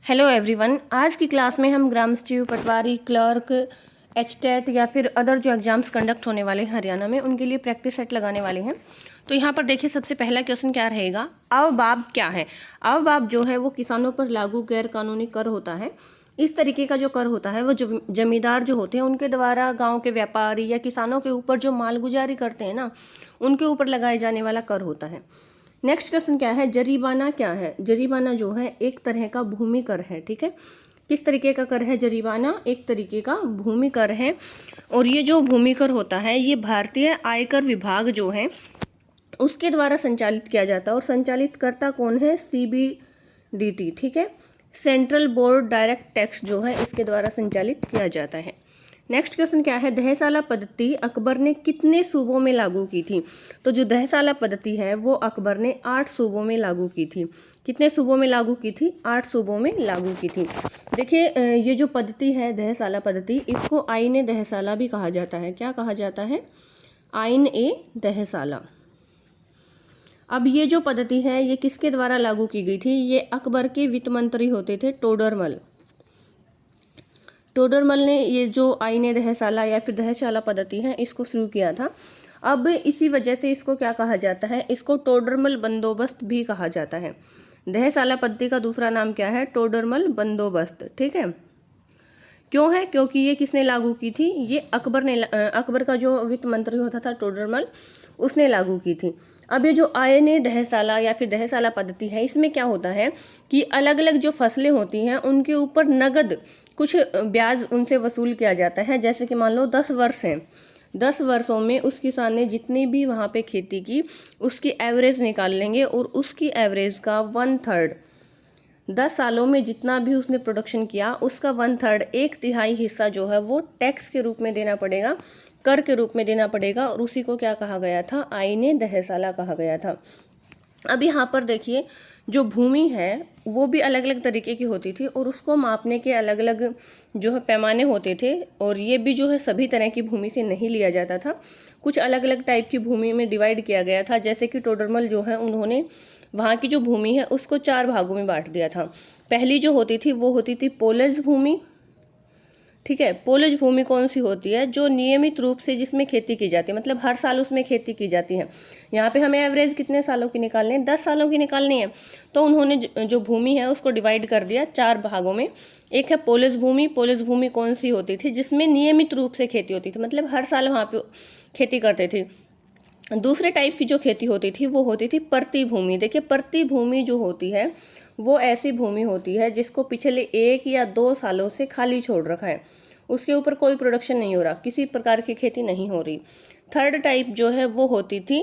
Hello everyone, आज की class में हम ग्राम स्टीव, पटवारी, क्लर्क, एचटेट या फिर अदर जो एग्जाम्स कंडक्ट होने वाले हैं हरियाणा में, उनके लिए प्रैक्टिस सेट लगाने वाले हैं। तो यहाँ पर देखिए, सबसे पहला क्वेश्चन क्या रहेगा, अवबाब क्या है। अवबाब जो है वो किसानों पर लागू गैर कानूनी कर होता है। इस तरीके का जो कर होता है वो जमींदार जो होते हैं उनके द्वारा गाँव के व्यापारी या किसानों के ऊपर जो मालगुजारी करते हैं ना, उनके ऊपर लगाए जाने वाला कर होता है। नेक्स्ट क्वेश्चन क्या है, जरीमाना क्या है। जरीमाना जो है एक तरह का भूमि कर है। ठीक है, किस तरीके का कर है जरीमाना, एक तरीके का भूमि कर है। और ये जो भूमि कर होता है ये भारतीय आयकर विभाग जो है उसके द्वारा संचालित किया जाता है। और संचालित करता कौन है, CBDT। ठीक है, सेंट्रल बोर्ड डायरेक्ट टैक्स जो है इसके द्वारा संचालित किया जाता है। नेक्स्ट क्वेश्चन क्या है, दहसाला पद्धति अकबर ने कितने सूबों में लागू की थी। तो जो दहसाला पद्धति है वो अकबर ने 8 सूबों में लागू की थी। कितने सूबों में लागू की थी, 8 सूबों में लागू की थी। देखिए, ये जो पद्धति है दहसाला पद्धति, इसको आईन दहसाला भी कहा जाता है। क्या कहा जाता है, आईन दहसाला। अब ये जो पद्धति है ये किसके द्वारा लागू की गई थी, ये अकबर के वित्त मंत्री होते थे टोडरमल। टोडरमल ने ये जो आईन दहसाला या फिर दहसाला पद्धति है इसको शुरू किया था। अब इसी वजह से इसको क्या कहा जाता है, इसको टोडरमल बंदोबस्त भी कहा जाता है। दहसाला पद्धति का दूसरा नाम क्या है, टोडरमल बंदोबस्त। ठीक है, क्यों है, क्योंकि ये किसने लागू की थी, ये अकबर का जो वित्त मंत्री होता था टोडरमल, उसने लागू की थी। अब ये जो आईन दहसाला या फिर दहसाला पद्धति है इसमें क्या होता है कि अलग अलग जो फसलें होती हैं उनके ऊपर नगद कुछ ब्याज उनसे वसूल किया जाता है। जैसे कि मान लो 10 वर्ष हैं, 10 वर्षों में उस किसान ने जितनी भी वहाँ पे खेती की उसकी एवरेज निकाल लेंगे और उसकी एवरेज का 1/3, 10 सालों में जितना भी उसने प्रोडक्शन किया उसका 1/3, 1/3 हिस्सा जो है वो टैक्स के रूप में देना पड़ेगा, कर के रूप में देना पड़ेगा। और उसी को क्या कहा गया था, आईन दहसाला कहा गया था। अब यहाँ पर देखिए, जो भूमि है वो भी अलग अलग तरीके की होती थी और उसको मापने के अलग अलग जो है पैमाने होते थे। और ये भी जो है सभी तरह की भूमि से नहीं लिया जाता था, कुछ अलग अलग टाइप की भूमि में डिवाइड किया गया था। जैसे कि टोडरमल जो है उन्होंने वहाँ की जो भूमि है उसको 4 भागों में बांट दिया था। पहली जो होती थी वो होती थी पोलज भूमि। ठीक है, पोलज भूमि कौन सी होती है, जो नियमित रूप से जिसमें खेती की जाती है, मतलब हर साल उसमें खेती की जाती है। यहाँ पे हमें एवरेज कितने सालों की निकालनी है, 10 सालों की निकालनी है। तो उन्होंने जो भूमि है उसको डिवाइड कर दिया 4 भागों में। एक है पोलज भूमि। पोलज भूमि कौन सी होती थी, जिसमें नियमित रूप से खेती होती थी, मतलब हर साल वहाँ पे खेती करते थे। दूसरे टाइप की जो खेती होती थी वो होती थी परती भूमि। देखिए, परती भूमि जो होती है वो ऐसी भूमि होती है जिसको पिछले 1 या 2 सालों से खाली छोड़ रखा है, उसके ऊपर कोई प्रोडक्शन नहीं हो रहा, किसी प्रकार की खेती नहीं हो रही। थर्ड टाइप जो है वो होती थी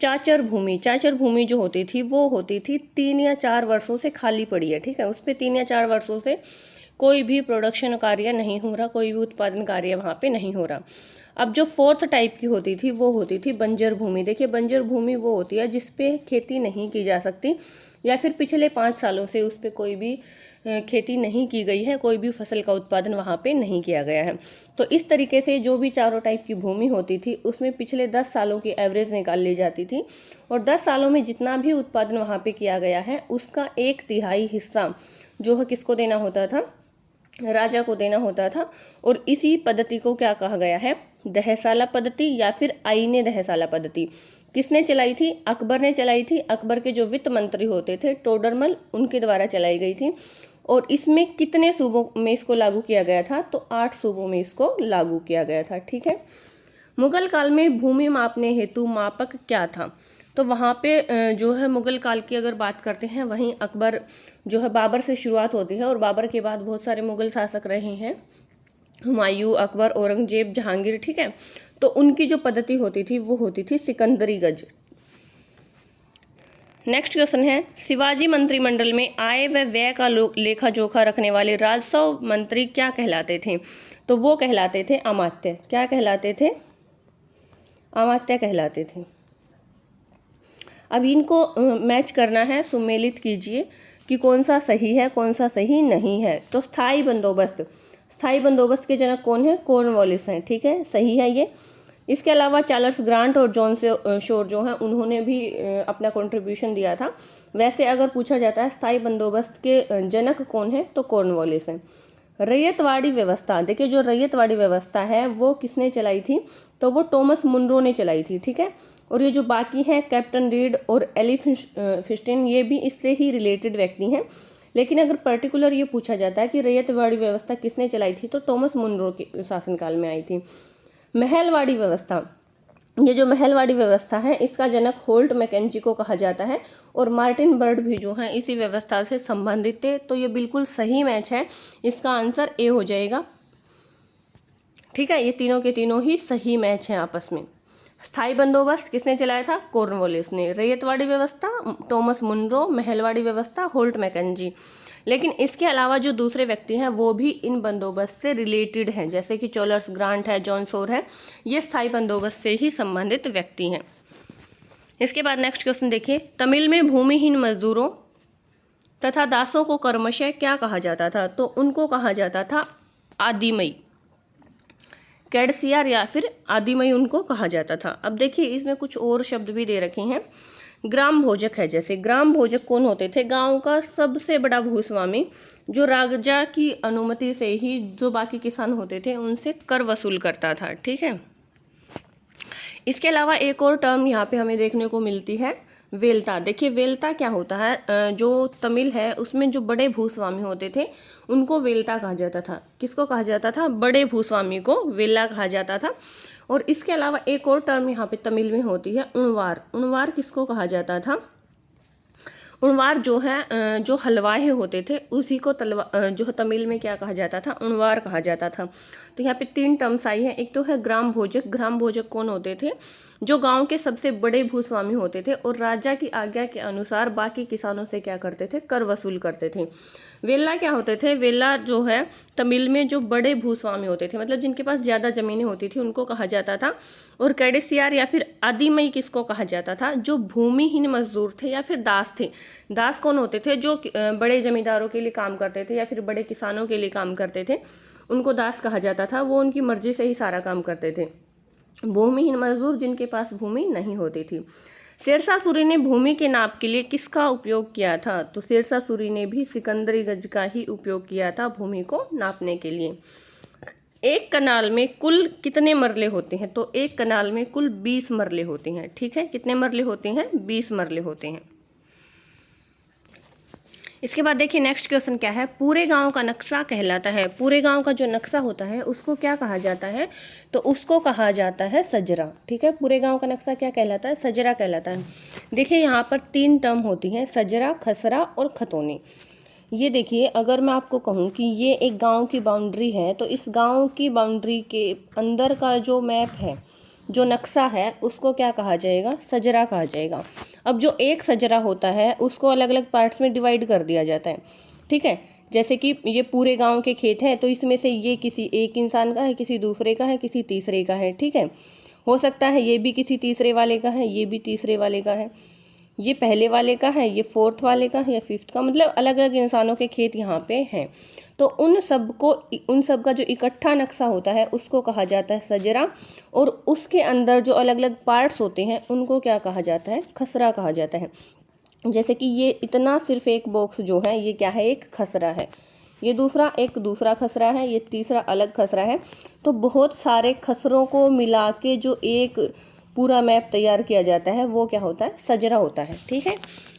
चाचर भूमि। चाचर भूमि जो होती थी वो होती थी 3 या 4 वर्षों से खाली पड़ी है। ठीक है, उस पर 3 या 4 वर्षों से कोई भी प्रोडक्शन कार्य नहीं हो रहा, कोई भी उत्पादन कार्य वहाँ पे नहीं हो रहा। अब जो फोर्थ टाइप की होती थी वो होती थी बंजर भूमि। देखिए, बंजर भूमि वो होती है जिस पे खेती नहीं की जा सकती या फिर पिछले 5 सालों से उस पर कोई भी खेती नहीं की गई है, कोई भी फसल का उत्पादन वहाँ पे नहीं किया गया है। तो इस तरीके से जो भी चारों टाइप की भूमि होती थी उसमें पिछले 10 सालों की एवरेज निकाल ली जाती थी और 10 सालों में जितना भी उत्पादन वहाँ पे किया गया है उसका 1/3 हिस्सा जो है किसको देना होता था, राजा को देना होता था। और इसी पद्धति को क्या कहा गया है, दहसाला पद्धति या फिर आईने दहसाला पद्धति। किसने चलाई थी, अकबर ने चलाई थी। अकबर के जो वित्त मंत्री होते थे टोडरमल, उनके द्वारा चलाई गई थी। और इसमें कितने सूबों में इसको लागू किया गया था, तो 8 सूबों में इसको लागू किया गया था। ठीक है, मुगल काल में भूमि मापने हेतु मापक क्या था। तो वहाँ पे जो है मुगल काल की अगर बात करते हैं, वहीं अकबर जो है बाबर से शुरुआत होती है और बाबर के बाद बहुत सारे मुगल शासक रहे हैं, हुमायूं, अकबर, औरंगजेब, जहांगीर। ठीक है, तो उनकी जो पद्धति होती थी वो होती थी सिकंदरी गज। नेक्स्ट क्वेश्चन है, शिवाजी मंत्रिमंडल में आय व व्यय का लेखा जोखा रखने वाले राजस्व मंत्री क्या कहलाते थे। तो वो कहलाते थे अमात्य। क्या कहलाते थे, अमात्य कहलाते थे। अब इनको मैच करना है, सुमेलित कीजिए कि कौन सा सही है कौन सा सही नहीं है। तो स्थायी बंदोबस्त, स्थायी बंदोबस्त के जनक कौन है, कॉर्नवालिस हैं। ठीक है, सही है ये। इसके अलावा चार्ल्स ग्रांट और जॉन शोर जो हैं उन्होंने भी अपना कंट्रीब्यूशन दिया था। वैसे अगर पूछा जाता है स्थायी बंदोबस्त के जनक कौन है, तो कॉर्नवालिस हैं। रैयतवाड़ी व्यवस्था, देखिए जो रैयतवाड़ी व्यवस्था है वो किसने चलाई थी, तो वो टॉमस मुनरो ने चलाई थी, ठीक है। और ये जो बाकी हैं कैप्टन रीड और एली फिस्टिन, ये भी इससे ही रिलेटेड व्यक्ति हैं। लेकिन अगर पर्टिकुलर ये पूछा जाता है कि रैयतवाड़ी व्यवस्था किसने चलाई थी, तो टॉमस मुनरो के शासनकाल में आई थी। महलवाड़ी व्यवस्था, ये जो महलवाड़ी व्यवस्था है इसका जनक होल्ट मैकेंजी को कहा जाता है और मार्टिन बर्ड भी जो है इसी व्यवस्था से संबंधित थे। तो ये बिल्कुल सही मैच है, इसका आंसर ए हो जाएगा, ठीक है। ये तीनों के तीनों ही सही मैच हैं आपस में। स्थायी बंदोबस्त किसने चलाया था, कॉर्नवालिस ने। रैयतवाड़ी व्यवस्था टॉमस मुनरो, महलवाड़ी व्यवस्था होल्ट मैकेंजी। लेकिन इसके अलावा जो दूसरे व्यक्ति हैं वो भी इन बंदोबस्त से रिलेटेड हैं, जैसे कि चार्ल्स ग्रांट है, जॉन शोर है, ये स्थायी बंदोबस्त से ही संबंधित व्यक्ति हैं। इसके बाद नेक्स्ट क्वेश्चन देखिए, तमिल में भूमिहीन मजदूरों तथा दासों को कर्मशः क्या कहा जाता था, तो उनको कहा जाता था आदिमई, कैडसियार या फिर आदिमई उनको कहा जाता था। अब देखिए इसमें कुछ और शब्द भी दे रखे हैं। ग्राम भोजक है, जैसे ग्राम भोजक कौन होते थे, गांव का सबसे बड़ा भूस्वामी जो राजा की अनुमति से ही जो बाकी किसान होते थे उनसे कर वसूल करता था, ठीक है। इसके अलावा एक और टर्म यहाँ पे हमें देखने को मिलती है, वेलता। देखिए वेलता क्या होता है, जो तमिल है उसमें जो बड़े भूस्वामी होते थे उनको वेलता कहा जाता था। किसको कहा जाता था, बड़े भूस्वामी को वेला कहा जाता था। और इसके अलावा एक और टर्म यहाँ पे तमिल में होती है, उणवार। उणवार किसको कहा जाता था, उणवार जो है जो हलवाई होते थे उसी को जो तमिल में क्या कहा जाता था, उणवार कहा जाता था। तो यहाँ पे 3 टर्म्स आई हैं। एक तो है ग्राम भोजक। ग्राम भोजक कौन होते थे, जो गांव के सबसे बड़े भूस्वामी होते थे और राजा की आज्ञा के अनुसार बाकी किसानों से क्या करते थे, कर वसूल करते थे। वेला क्या होते थे, वेला जो है तमिल में जो बड़े भूस्वामी होते थे, मतलब जिनके पास ज़्यादा ज़मीनें होती थी उनको कहा जाता था। और कैडेसियार या फिर आदिमई किसको कहा जाता था, जो भूमिहीन मजदूर थे या फिर दास थे। दास कौन होते थे, जो बड़े जमींदारों के लिए काम करते थे या फिर बड़े किसानों के लिए काम करते थे, उनको दास कहा जाता था। वो उनकी मर्जी से ही सारा काम करते थे। भूमिहीन मजदूर जिनके पास भूमि नहीं होती थी। शेरशाह सूरी ने भूमि के नाप के लिए किसका उपयोग किया था, तो शेरशाह सूरी ने भी सिकंदरी गज का ही उपयोग किया था भूमि को नापने के लिए। एक कनाल में कुल कितने मरले होते हैं, तो एक कनाल में कुल 20 मरले होते हैं, ठीक है। कितने मरले होते हैं, 20 मरले होते हैं। इसके बाद देखिए नेक्स्ट क्वेश्चन क्या है, पूरे गांव का नक्शा कहलाता है। पूरे गांव का जो नक्शा होता है उसको क्या कहा जाता है, तो उसको कहा जाता है सजरा, ठीक है। पूरे गांव का नक्शा क्या कहलाता है, सजरा कहलाता है। देखिए यहाँ पर 3 टर्म होती हैं, सजरा, खसरा और खतौनी। ये देखिए अगर मैं आपको कहूँ कि ये एक गांव की बाउंड्री है, तो इस गांव की बाउंड्री के अंदर का जो मैप है, जो नक्शा है, उसको क्या कहा जाएगा, सजरा कहा जाएगा। अब जो एक सजरा होता है उसको अलग अलग पार्ट्स में डिवाइड कर दिया जाता है, ठीक है। जैसे कि ये पूरे गांव के खेत हैं, तो इसमें से ये किसी एक इंसान का है, किसी दूसरे का है, किसी तीसरे का है, ठीक है। हो सकता है ये भी किसी तीसरे वाले का है, ये भी तीसरे वाले का है, ये पहले वाले का है, ये 4th वाले का है या 5th का, मतलब अलग अलग इंसानों के खेत यहाँ पे हैं। तो उन सब का जो इकट्ठा नक्शा होता है उसको कहा जाता है सजरा। और उसके अंदर जो अलग अलग पार्ट्स होते हैं उनको क्या कहा जाता है, खसरा कहा जाता है। जैसे कि ये इतना सिर्फ एक बॉक्स जो है ये क्या है, एक खसरा है। ये दूसरा खसरा है, ये तीसरा अलग खसरा है। तो बहुत सारे खसरों को मिला के जो एक पूरा मैप तैयार किया जाता है वो क्या होता है, सजरा होता है, ठीक है।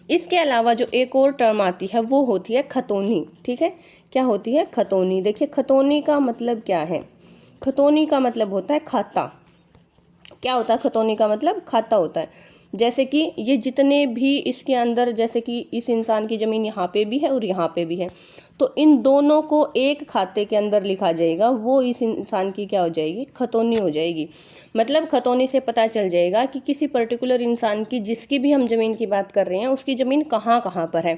इसके अलावा जो एक और टर्म आती है वो होती है खतौनी, ठीक है। क्या होती है, खतौनी। देखिए खतौनी का मतलब क्या है, खतौनी का मतलब होता है खाता। क्या होता है, खतौनी का मतलब खाता होता है। जैसे कि ये जितने भी इसके अंदर, जैसे कि इस इंसान की ज़मीन यहाँ पे भी है और यहाँ पे भी है, तो इन दोनों को एक खाते के अंदर लिखा जाएगा, वो इस इंसान की क्या हो जाएगी, खतौनी हो जाएगी। मतलब खतौनी से पता चल जाएगा कि किसी पर्टिकुलर इंसान की, जिसकी भी हम ज़मीन की बात कर रहे हैं, उसकी ज़मीन कहाँ कहाँ पर है।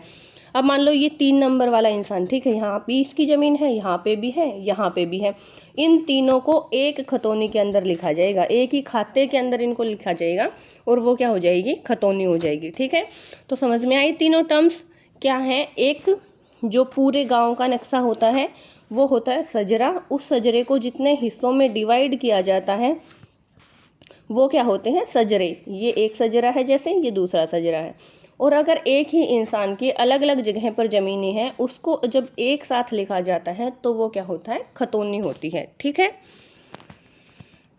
अब मान लो ये 3 नंबर वाला इंसान, ठीक है, यहाँ पे इसकी ज़मीन है, यहाँ पे भी है, यहाँ पे भी है। इन तीनों को एक खतौनी के अंदर लिखा जाएगा, एक ही खाते के अंदर इनको लिखा जाएगा और वो क्या हो जाएगी, खतौनी हो जाएगी, ठीक है। तो समझ में आई तीनों टर्म्स क्या हैं। एक जो पूरे गांव का नक्शा होता है वो होता है सजरा। उस सजरे को जितने हिस्सों में डिवाइड किया जाता है वो क्या होते हैं? सजरे। ये एक सजरा है, जैसे ये दूसरा सजरा है। और अगर एक ही इंसान की अलग अलग जगह पर ज़मीनें हैं, उसको जब एक साथ लिखा जाता है तो वो क्या होता है? खतौनी होती है। ठीक है।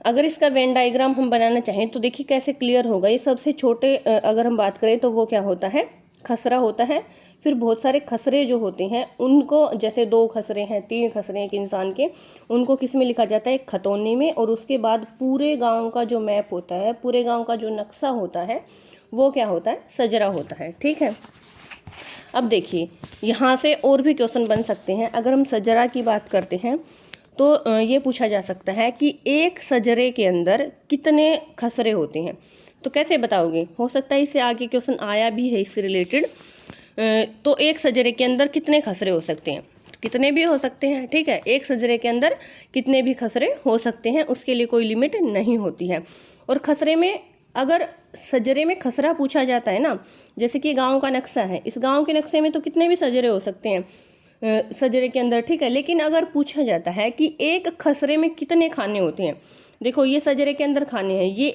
अगर इसका वेन डायग्राम हम बनाना चाहें तो देखिए कैसे क्लियर होगा। ये सबसे छोटे अगर हम बात करें तो वो क्या होता है? खसरा होता है। फिर बहुत सारे खसरे जो होते हैं उनको, जैसे 2 खसरे हैं, 3 खसरे हैं एक इंसान के, उनको किस में लिखा जाता है? खतौनी में। और उसके बाद पूरे गांव का जो मैप होता है, पूरे गांव का जो नक्शा होता है, वो क्या होता है? सजरा होता है। ठीक है। अब देखिए यहाँ से और भी क्वेश्चन बन सकते हैं। अगर हम सजरा की बात करते हैं तो ये पूछा जा सकता है कि एक सजरे के अंदर कितने खसरे होते हैं। तो कैसे बताओगे? हो सकता है इससे आगे क्वेश्चन आया भी है इससे रिलेटेड। तो एक सजरे के अंदर कितने खसरे हो सकते हैं? कितने भी हो सकते हैं। ठीक है। एक सजरे के अंदर कितने भी खसरे हो सकते हैं, उसके लिए कोई लिमिट नहीं होती है। और खसरे में, अगर सजरे में खसरा पूछा जाता है ना, जैसे कि गांव का नक्शा है, इस गांव के नक्शे में तो कितने भी सजरे हो सकते हैं सजरे के अंदर। ठीक है। लेकिन अगर पूछा जाता है कि एक खसरे में कितने खाने होते हैं, देखो ये सजरे के अंदर खाने हैं, ये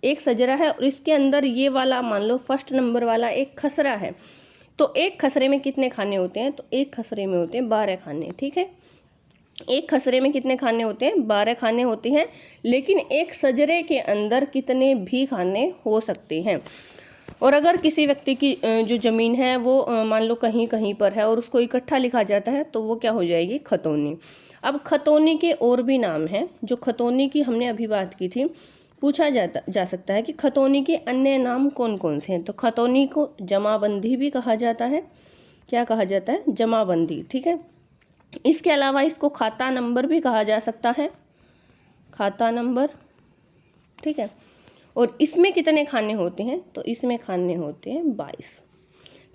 एक सजरा है और इसके अंदर ये वाला मान लो फर्स्ट नंबर वाला एक खसरा है। तो एक खसरे में कितने खाने होते हैं? तो एक खसरे में होते हैं 12 खाने। ठीक है। एक खसरे में कितने खाने होते हैं? 12 खाने होते हैं। लेकिन एक सजरे के अंदर कितने भी खाने हो सकते हैं। और अगर किसी व्यक्ति की जो ज़मीन है वो मान लो कहीं कहीं पर है और उसको इकट्ठा लिखा जाता है तो वो क्या हो जाएगी? खतौनी। अब खतौनी के और भी नाम हैं। जो खतौनी की हमने अभी बात की थी, पूछा जा सकता है कि खतौनी के अन्य नाम कौन कौन से हैं। तो खतौनी को जमाबंदी भी कहा जाता है। क्या कहा जाता है? जमाबंदी। ठीक है। इसके अलावा इसको खाता नंबर भी कहा जा सकता है। खाता नंबर। ठीक है। और इसमें कितने खाने होते हैं? तो इसमें खाने होते हैं 22।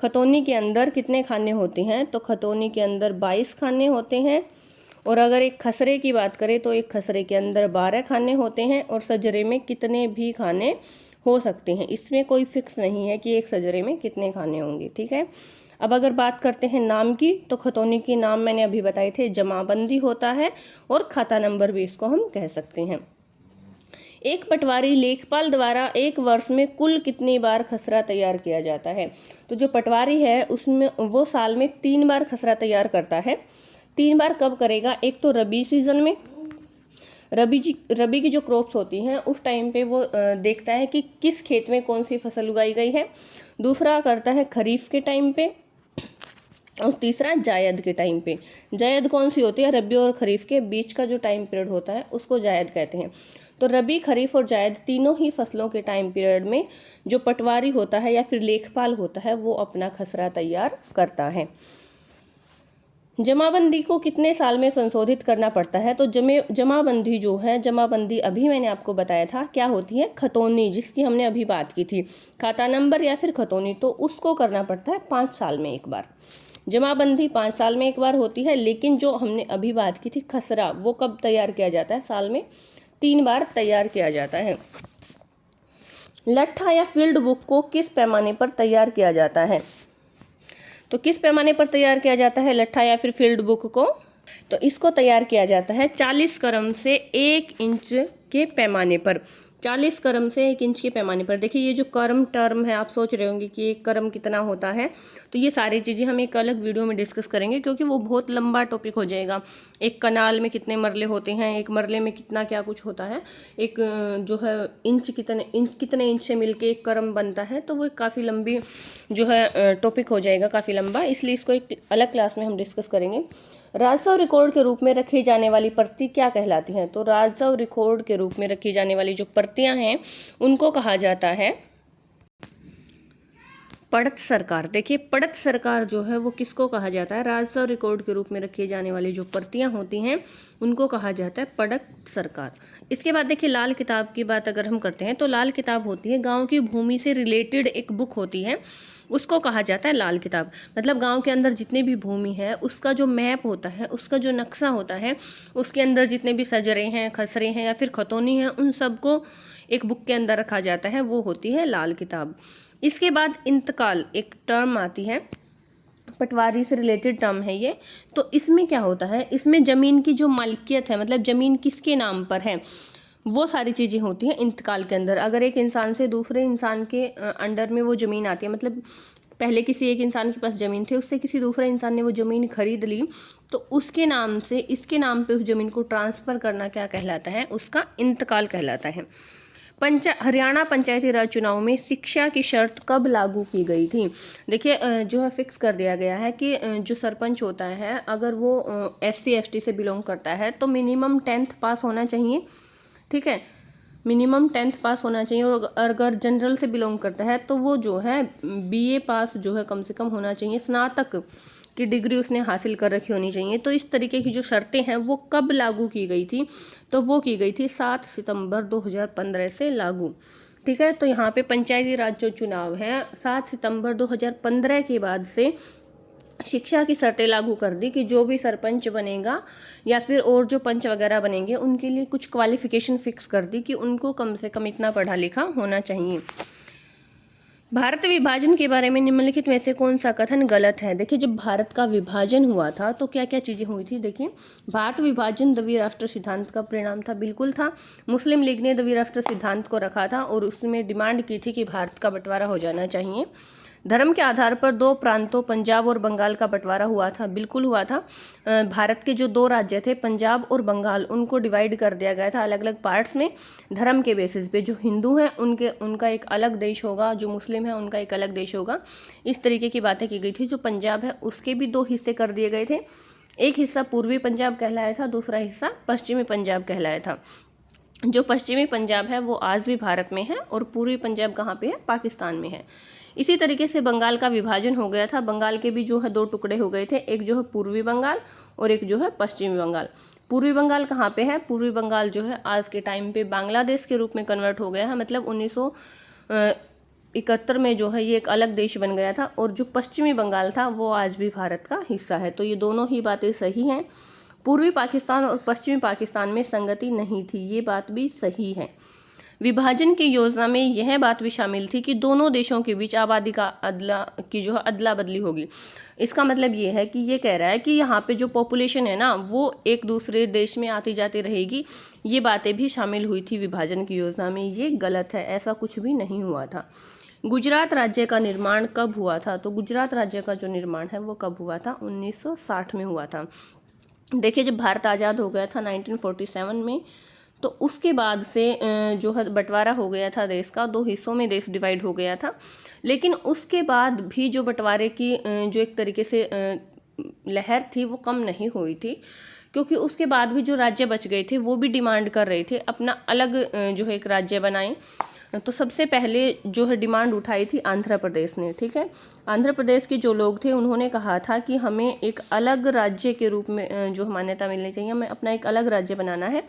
खतौनी के अंदर कितने खाने होते हैं? तो खतौनी के अंदर 22 खाने होते हैं। और अगर एक खसरे की बात करें तो एक खसरे के अंदर 12 खाने होते हैं। और सजरे में कितने भी खाने हो सकते हैं, इसमें कोई फिक्स नहीं है कि एक सजरे में कितने खाने होंगे। ठीक है। अब अगर बात करते हैं नाम की, तो खतौनी के नाम मैंने अभी बताए थे, जमाबंदी होता है और खाता नंबर भी इसको हम कह सकते हैं। एक पटवारी लेखपाल द्वारा एक वर्ष में कुल कितनी बार खसरा तैयार किया जाता है? तो जो पटवारी है उसमें वो साल में 3 बार खसरा तैयार करता है। 3 बार कब करेगा? एक तो रबी सीजन में, रबी की जो क्रॉप्स होती हैं उस टाइम पे वो देखता है कि किस खेत में कौन सी फसल उगाई गई है। दूसरा करता है खरीफ के टाइम पे। और तीसरा जायद के टाइम पे। जायद कौन सी होती है? रबी और खरीफ के बीच का जो टाइम पीरियड होता है उसको जायद कहते हैं। तो रबी, खरीफ और जायद तीनों ही फसलों के टाइम पीरियड में जो पटवारी होता है या फिर लेखपाल होता है वो अपना खसरा तैयार करता है। जमाबंदी को कितने साल में संशोधित करना पड़ता है? तो जमाबंदी जो है, जमाबंदी अभी मैंने आपको बताया था क्या होती है? खतौनी, जिसकी हमने अभी बात की थी, खाता नंबर या फिर खतौनी, तो उसको करना पड़ता है 5 साल में एक बार। जमाबंदी 5 साल में एक बार होती है। लेकिन जो हमने अभी बात की थी खसरा, वो कब तैयार किया जाता है? साल में 3 बार तैयार किया जाता है। लट्ठा या फील्ड बुक को किस पैमाने पर तैयार किया जाता है? तो किस पैमाने पर तैयार किया जाता है लट्ठा या फिर फील्ड बुक को? तो इसको तैयार किया जाता है 40 करम से 1 इंच के पैमाने पर। 40 करम से 1 इंच के पैमाने पर। देखिए ये जो करम टर्म है, आप सोच रहे होंगे कि एक करम कितना होता है, तो ये सारी चीज़ें हम एक अलग वीडियो में डिस्कस करेंगे क्योंकि वो बहुत लंबा टॉपिक हो जाएगा। एक कनाल में कितने मरले होते हैं, एक मरले में कितना क्या कुछ होता है, एक जो है कितने इंच से मिलके एक करम बनता है, तो वो काफ़ी लंबी जो है टॉपिक हो जाएगा, काफ़ी लंबा, इसलिए इसको एक अलग क्लास में हम डिस्कस करेंगे। राजस्व रिकॉर्ड के रूप में रखी जाने वाली प्रति क्या कहलाती हैं? तो राजस्व रिकॉर्ड के रूप में रखी जाने वाली जो प्रतियां हैं उनको कहा जाता है पड़त सरकार। देखिए पड़त सरकार जो है वो किसको कहा जाता है? राजस्व रिकॉर्ड के रूप में रखी जाने वाली जो प्रतियां होती हैं उनको कहा जाता है पड़त सरकार। इसके बाद देखिए लाल किताब की बात अगर हम करते हैं तो लाल किताब होती है गांव की भूमि से रिलेटेड एक बुक होती है, उसको कहा जाता है लाल किताब। मतलब गांव के अंदर जितनी भी भूमि है उसका जो मैप होता है, उसका जो नक्शा होता है, उसके अंदर जितने भी सजरे हैं, खसरे हैं या फिर खतौनी हैं, उन सबको एक बुक के अंदर रखा जाता है, वो होती है लाल किताब। इसके बाद इंतकाल एक टर्म आती है, पटवारी से रिलेटेड टर्म है ये। तो इसमें क्या होता है? इसमें ज़मीन की जो मालिकियत है, मतलब ज़मीन किसके नाम पर है, वो सारी चीज़ें होती हैं इंतकाल के अंदर। अगर एक इंसान से दूसरे इंसान के अंडर में वो ज़मीन आती है, मतलब पहले किसी एक इंसान के पास ज़मीन थी, उससे किसी दूसरे इंसान ने वो ज़मीन खरीद ली, तो उसके नाम से इसके नाम पे उस ज़मीन को ट्रांसफ़र करना क्या कहलाता है? उसका इंतकाल कहलाता है। हरियाणा पंचायती राज चुनाव में शिक्षा की शर्त कब लागू की गई थी? देखिए जो है फिक्स कर दिया गया है कि जो सरपंच होता है अगर वो SC ST से बिलोंग करता है तो मिनिमम 10th पास होना चाहिए, ठीक है, मिनिमम 10th पास होना चाहिए। और अगर जनरल से बिलोंग करता है तो वो जो है BA पास जो है कम से कम होना चाहिए, स्नातक की डिग्री उसने हासिल कर रखी होनी चाहिए। तो इस तरीके की जो शर्तें हैं वो कब लागू की गई थी? तो वो की गई थी 7 सितंबर 2015 से लागू, ठीक है। तो यहाँ पे पंचायती राज जो चुनाव है 7 सितंबर 2015 के बाद से शिक्षा की शर्तें लागू कर दी कि जो भी सरपंच बनेगा या फिर और जो पंच वगैरह बनेंगे उनके लिए कुछ क्वालिफिकेशन फिक्स कर दी कि उनको कम से कम इतना पढ़ा लिखा होना चाहिए। भारत विभाजन के बारे में निम्नलिखित में से कौन सा कथन गलत है? देखिए जब भारत का विभाजन हुआ था तो क्या क्या चीज़ें हुई थी? देखिए भारत विभाजन द्विराष्ट्र सिद्धांत का परिणाम था, बिल्कुल था। मुस्लिम लीग ने द्विराष्ट्र सिद्धांत को रखा था और उसमें डिमांड की थी कि भारत का बंटवारा हो जाना चाहिए। धर्म के आधार पर 2 प्रांतों पंजाब और बंगाल का बंटवारा हुआ था, बिल्कुल हुआ था। भारत के जो 2 राज्य थे पंजाब और बंगाल, उनको डिवाइड कर दिया गया था अलग अलग पार्ट्स में धर्म के बेसिस पे। जो हिंदू हैं उनका एक अलग देश होगा, जो मुस्लिम है उनका एक अलग देश होगा, इस तरीके की बातें की गई थी। जो पंजाब है उसके भी 2 हिस्से कर दिए गए थे, एक हिस्सा पूर्वी पंजाब कहलाया था, दूसरा हिस्सा पश्चिमी पंजाब कहलाया था। जो पश्चिमी पंजाब है वो आज भी भारत में है और पूर्वी पंजाब कहाँ पे है? पाकिस्तान में है। इसी तरीके से बंगाल का विभाजन हो गया था, बंगाल के भी जो है 2 टुकड़े हो गए थे, एक जो है पूर्वी बंगाल और एक जो है पश्चिमी बंगाल। पूर्वी बंगाल कहाँ पे है? पूर्वी बंगाल जो है आज के टाइम पे बांग्लादेश के रूप में कन्वर्ट हो गया है, मतलब 1971 में जो है ये एक अलग देश बन गया था। और जो पश्चिमी बंगाल था वो आज भी भारत का हिस्सा है। तो ये दोनों ही बातें सही हैं। पूर्वी पाकिस्तान और पश्चिमी पाकिस्तान में संगति नहीं थी, ये बात भी सही है। विभाजन की योजना में यह बात भी शामिल थी कि दोनों देशों के बीच आबादी का अदला बदली होगी। इसका मतलब ये है कि ये कह रहा है कि यहाँ पे जो पॉपुलेशन है ना वो एक दूसरे देश में आती जाती रहेगी, ये बातें भी शामिल हुई थी विभाजन की योजना में। ये गलत है, ऐसा कुछ भी नहीं हुआ था। गुजरात राज्य का निर्माण कब हुआ था? तो गुजरात राज्य का जो निर्माण है वो कब हुआ था? 1960 में हुआ था। देखिए जब भारत आज़ाद हो गया था 1947 में, तो उसके बाद से जो है बंटवारा हो गया था देश का, 2 हिस्सों में देश डिवाइड हो गया था। लेकिन उसके बाद भी जो बंटवारे की जो एक तरीके से लहर थी वो कम नहीं हुई थी, क्योंकि उसके बाद भी जो राज्य बच गए थे वो भी डिमांड कर रहे थे अपना अलग जो है एक राज्य बनाएं। तो सबसे पहले जो है डिमांड उठाई थी आंध्र प्रदेश ने, ठीक है। आंध्र प्रदेश के जो लोग थे उन्होंने कहा था कि हमें एक अलग राज्य के रूप में जो मान्यता मिलनी चाहिए, हमें अपना एक अलग राज्य बनाना है।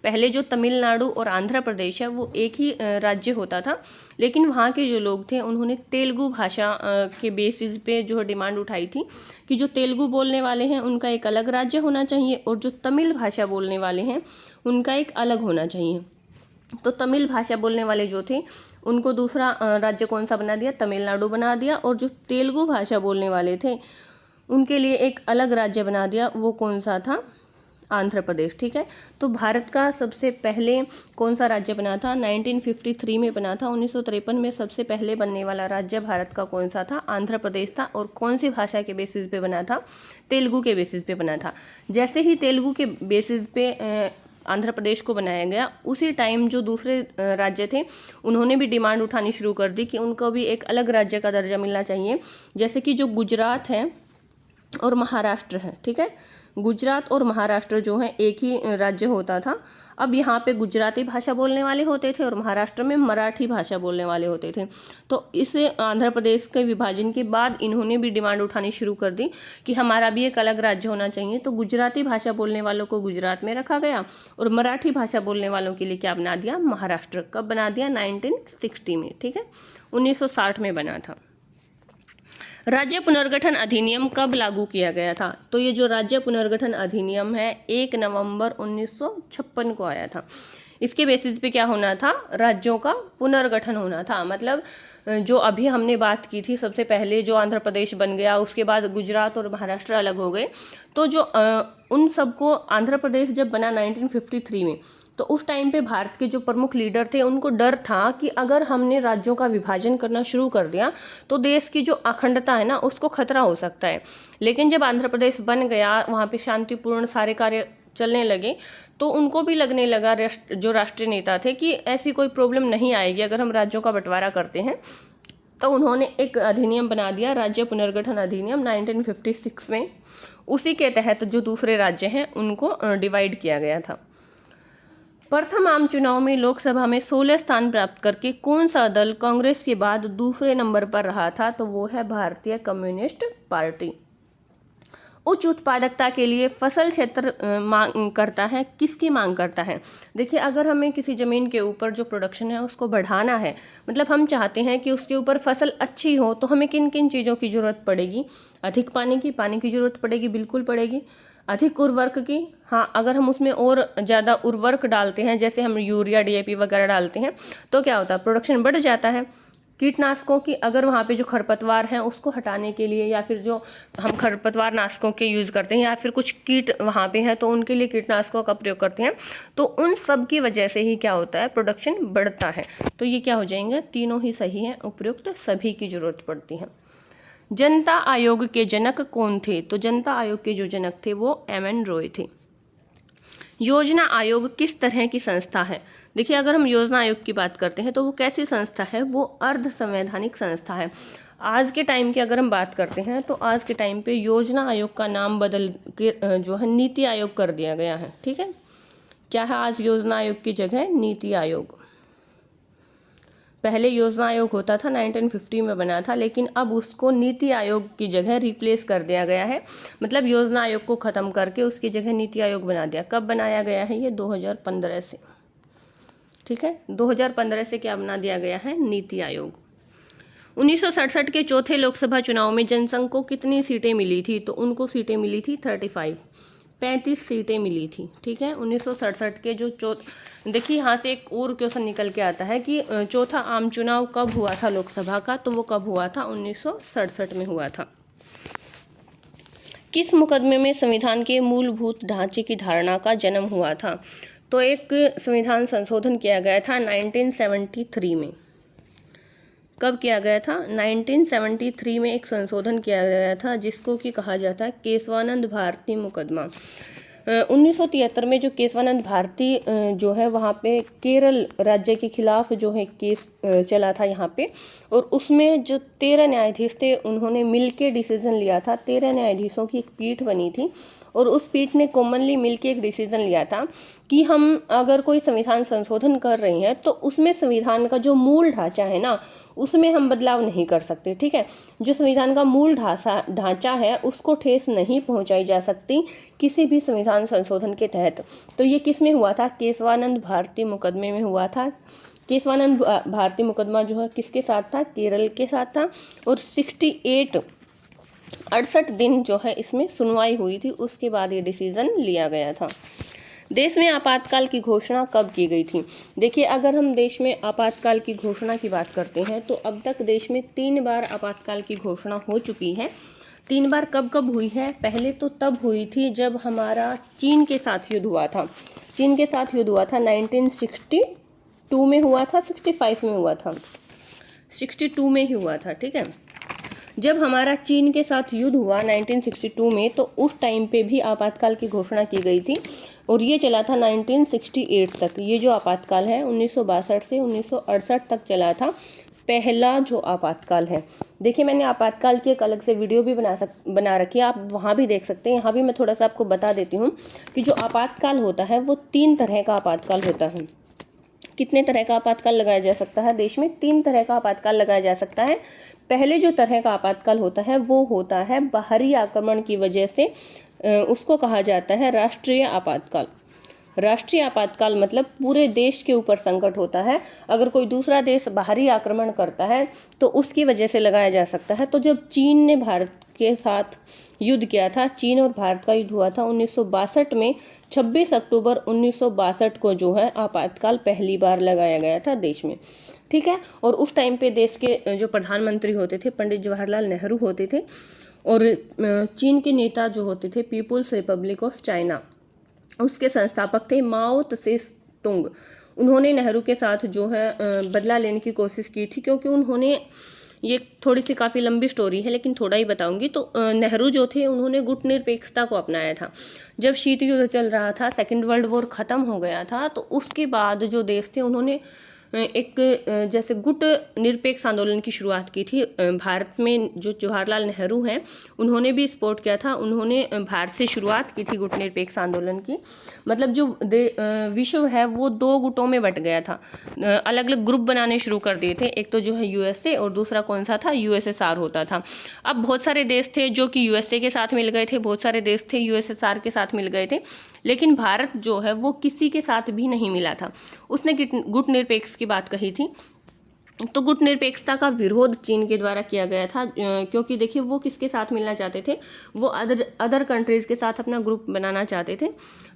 पहले जो तमिलनाडु और आंध्र प्रदेश है वो एक ही राज्य होता था, लेकिन वहाँ के जो लोग थे उन्होंने तेलुगु भाषा के बेसिस पे जो है डिमांड उठाई थी कि जो तेलुगु बोलने वाले हैं उनका एक अलग राज्य होना चाहिए और जो तमिल भाषा बोलने वाले हैं उनका एक अलग होना चाहिए। तो तमिल भाषा बोलने वाले जो थे उनको दूसरा राज्य कौन सा बना दिया? तमिलनाडु बना दिया। और जो तेलुगु भाषा बोलने वाले थे उनके लिए एक अलग राज्य बना दिया, वो कौन सा था? आंध्र प्रदेश, ठीक है। तो भारत का सबसे पहले कौन सा राज्य बना था? 1953 में बना था। 1953 में सबसे पहले बनने वाला राज्य भारत का कौन सा था? आंध्र प्रदेश था। और कौन सी भाषा के बेसिस पे बना था? तेलुगु के बेसिस पे बना था। जैसे ही तेलुगु के बेसिस पे आंध्र प्रदेश को बनाया गया, उसी टाइम जो दूसरे राज्य थे उन्होंने भी डिमांड उठानी शुरू कर दी कि उनको भी एक अलग राज्य का दर्जा मिलना चाहिए। जैसे कि जो गुजरात है और महाराष्ट्र है, ठीक है, गुजरात और महाराष्ट्र जो है एक ही राज्य होता था। अब यहाँ पे गुजराती भाषा बोलने वाले होते थे और महाराष्ट्र में मराठी भाषा बोलने वाले होते थे। तो इस आंध्र प्रदेश के विभाजन के बाद इन्होंने भी डिमांड उठानी शुरू कर दी कि हमारा भी एक अलग राज्य होना चाहिए। तो गुजराती भाषा बोलने वालों को गुजरात में रखा गया और मराठी भाषा बोलने वालों के लिए क्या बना दिया? महाराष्ट्र। कब बना दिया? 1960 में, ठीक है, 1960 में बना था। राज्य पुनर्गठन अधिनियम कब लागू किया गया था? तो ये जो राज्य पुनर्गठन अधिनियम है 1 नवंबर 1956 को आया था। इसके बेसिस पे क्या होना था? राज्यों का पुनर्गठन होना था। मतलब जो अभी हमने बात की थी, सबसे पहले जो आंध्र प्रदेश बन गया, उसके बाद गुजरात और महाराष्ट्र अलग हो गए। तो जो उन सबको आंध्र प्रदेश जब बना 1953 में, तो उस टाइम पे भारत के जो प्रमुख लीडर थे उनको डर था कि अगर हमने राज्यों का विभाजन करना शुरू कर दिया तो देश की जो अखंडता है ना उसको खतरा हो सकता है। लेकिन जब आंध्र प्रदेश बन गया, वहाँ पे शांतिपूर्ण सारे कार्य चलने लगे, तो उनको भी लगने लगा जो राष्ट्रीय नेता थे कि ऐसी कोई प्रॉब्लम नहीं आएगी अगर हम राज्यों का बंटवारा करते हैं। तो उन्होंने एक अधिनियम बना दिया, राज्य पुनर्गठन अधिनियम 1956 में। उसी के तहत जो दूसरे राज्य हैं उनको डिवाइड किया गया था। प्रथम आम चुनाव में लोकसभा में 16 स्थान प्राप्त करके कौन सा दल कांग्रेस के बाद दूसरे नंबर पर रहा था? तो वो है भारतीय कम्युनिस्ट पार्टी। उच्च उत्पादकता के लिए फसल क्षेत्र मांग करता है, किसकी मांग करता है? देखिए, अगर हमें किसी ज़मीन के ऊपर जो प्रोडक्शन है उसको बढ़ाना है, मतलब हम चाहते हैं कि उसके ऊपर फसल अच्छी हो, तो हमें किन किन चीज़ों की ज़रूरत पड़ेगी? अधिक पानी की ज़रूरत पड़ेगी, बिल्कुल पड़ेगी। अधिक उर्वरक की, हाँ, अगर हम उसमें और ज़्यादा उर्वरक डालते हैं, जैसे हम यूरिया DAP वगैरह डालते हैं, तो क्या होता है? प्रोडक्शन बढ़ जाता है। कीटनाशकों की, अगर वहाँ पे जो खरपतवार हैं उसको हटाने के लिए, या फिर जो हम खरपतवार नाशकों के यूज़ करते हैं, या फिर कुछ कीट वहाँ पे हैं तो उनके लिए कीटनाशकों का प्रयोग करते हैं, तो उन सब की वजह से ही क्या होता है? प्रोडक्शन बढ़ता है। तो ये क्या हो जाएंगे? तीनों ही सही हैं, उपयुक्त सभी की जरूरत पड़ती है। जनता आयोग के जनक कौन थे? तो जनता आयोग के जो जनक थे वो MN रॉय थे। योजना आयोग किस तरह की संस्था है? देखिए, अगर हम योजना आयोग की बात करते हैं तो वो कैसी संस्था है? वो अर्ध संवैधानिक संस्था है। आज के टाइम की अगर हम बात करते हैं तो आज के टाइम पे योजना आयोग का नाम बदल के जो है नीति आयोग कर दिया गया है। ठीक है, क्या है आज योजना आयोग की जगह नीति आयोग। पहले योजना आयोग होता था, 1950 में बना था, लेकिन अब उसको नीति आयोग की जगह रिप्लेस कर दिया गया है। मतलब योजना आयोग को ख़त्म करके उसकी जगह नीति आयोग बना दिया। कब बनाया गया है? ये 2015 से। ठीक है, 2015 से क्या बना दिया गया है? नीति आयोग। 1967 के चौथे लोकसभा चुनाव में जनसंघ को कितनी सीटें मिली थी? तो उनको सीटें मिली थी 35 सीटें मिली थी। ठीक है, 1967 के जो देखिए, यहाँ से एक और क्वेश्चन निकल के आता है कि चौथा आम चुनाव कब हुआ था लोकसभा का? तो वो कब हुआ था? 1967 में हुआ था। किस मुकदमे में संविधान के मूलभूत ढांचे की धारणा का जन्म हुआ था? तो एक संविधान संशोधन किया गया था 1973 में। कब किया गया था? 1973 में एक संशोधन किया गया था जिसको कि कहा जाता है केशवानंद भारती मुकदमा। 1973 में जो केशवानंद भारती जो है वहाँ पे केरल राज्य के खिलाफ जो है केस चला था यहाँ पे, और उसमें जो 13 न्यायाधीश थे उन्होंने मिलके डिसीजन लिया था। 13 न्यायाधीशों की एक पीठ बनी थी और उस पीठ ने कॉमनली मिलके एक डिसीजन लिया था कि हम अगर कोई संविधान संशोधन कर रहे हैं तो उसमें संविधान का जो मूल ढांचा है ना उसमें हम बदलाव नहीं कर सकते। ठीक है, जो संविधान का मूल ढांचा है उसको ठेस नहीं पहुंचाई जा सकती किसी भी संविधान संशोधन के तहत। तो ये किस में हुआ था? केशवानंद भारती मुकदमे में हुआ था। केशवानंद भारती मुकदमा जो है किसके साथ था? केरल के साथ था। और 68 दिन जो है इसमें सुनवाई हुई थी, उसके बाद ये डिसीजन लिया गया था। देश में आपातकाल की घोषणा कब की गई थी? देखिए, अगर हम देश में आपातकाल की घोषणा की बात करते हैं तो अब तक देश में 3 बार आपातकाल की घोषणा हो चुकी है। 3 बार कब कब हुई है? पहले तो तब हुई थी जब हमारा चीन के साथ युद्ध हुआ था। चीन के साथ युद्ध हुआ था 1962 में हुआ था, 65 में हुआ था, 62 में ही हुआ था। ठीक है, जब हमारा चीन के साथ युद्ध हुआ 1962 में तो उस टाइम पे भी आपातकाल की घोषणा की गई थी और ये चला था 1968 तक। ये जो आपातकाल है 1962 से 1968 तक चला था, पहला जो आपातकाल है। देखिए, मैंने आपातकाल की एक अलग से वीडियो भी बना रखी है, आप वहाँ भी देख सकते हैं। यहाँ भी मैं थोड़ा सा आपको बता देती हूँ कि जो आपातकाल होता है वो 3 तरह का आपातकाल होता है। कितने तरह का आपातकाल लगाया जा सकता है? देश में 3 तरह का आपातकाल लगाया जा सकता है। पहले जो तरह का आपातकाल होता है वो होता है बाहरी आक्रमण की वजह से, उसको कहा जाता है राष्ट्रीय आपातकाल। राष्ट्रीय आपातकाल मतलब पूरे देश के ऊपर संकट होता है, अगर कोई दूसरा देश बाहरी आक्रमण करता है तो उसकी वजह से लगाया जा सकता है। तो जब चीन ने भारत के साथ युद्ध किया था, चीन और भारत का युद्ध हुआ था 1962 में, 26 अक्टूबर 1962 को जो है आपातकाल पहली बार लगाया गया था देश में। ठीक है, और उस टाइम पे देश के जो प्रधानमंत्री होते थे पंडित जवाहरलाल नेहरू होते थे, और चीन के नेता जो होते थे पीपुल्स रिपब्लिक ऑफ चाइना, उसके संस्थापक थे माओ त्से तुंग, उन्होंने नेहरू के साथ जो है बदला लेने की कोशिश की थी, क्योंकि उन्होंने, ये थोड़ी सी काफ़ी लंबी स्टोरी है लेकिन थोड़ा ही बताऊंगी। तो नेहरू जो थे उन्होंने गुटनिरपेक्षता को अपनाया था। जब शीत युद्ध चल रहा था, सेकेंड वर्ल्ड वॉर ख़त्म हो गया था, तो उसके बाद जो देश थे उन्होंने एक जैसे गुट निरपेक्ष आंदोलन की शुरुआत की थी। भारत में जो जवाहरलाल नेहरू हैं उन्होंने भी सपोर्ट किया था, उन्होंने भारत से शुरुआत की थी गुट निरपेक्ष आंदोलन की। मतलब जो विश्व है वो दो गुटों में बट गया था, अलग अलग ग्रुप बनाने शुरू कर दिए थे। एक तो जो है यूएसए और दूसरा कौन सा था, यूएसएसआर होता था। अब बहुत सारे देश थे जो कि यूएसए के साथ मिल गए थे, बहुत सारे देश थे यूएसएसआर के साथ मिल गए थे, लेकिन भारत जो है वो किसी के साथ भी नहीं मिला था। उसने गुट निरपेक्ष की बात कही थी। तो गुट निरपेक्षता का विरोध चीन के द्वारा किया गया था, क्योंकि देखिए वो किसके साथ मिलना चाहते थे, वो अदर कंट्रीज़ के साथ अपना ग्रुप बनाना चाहते थे।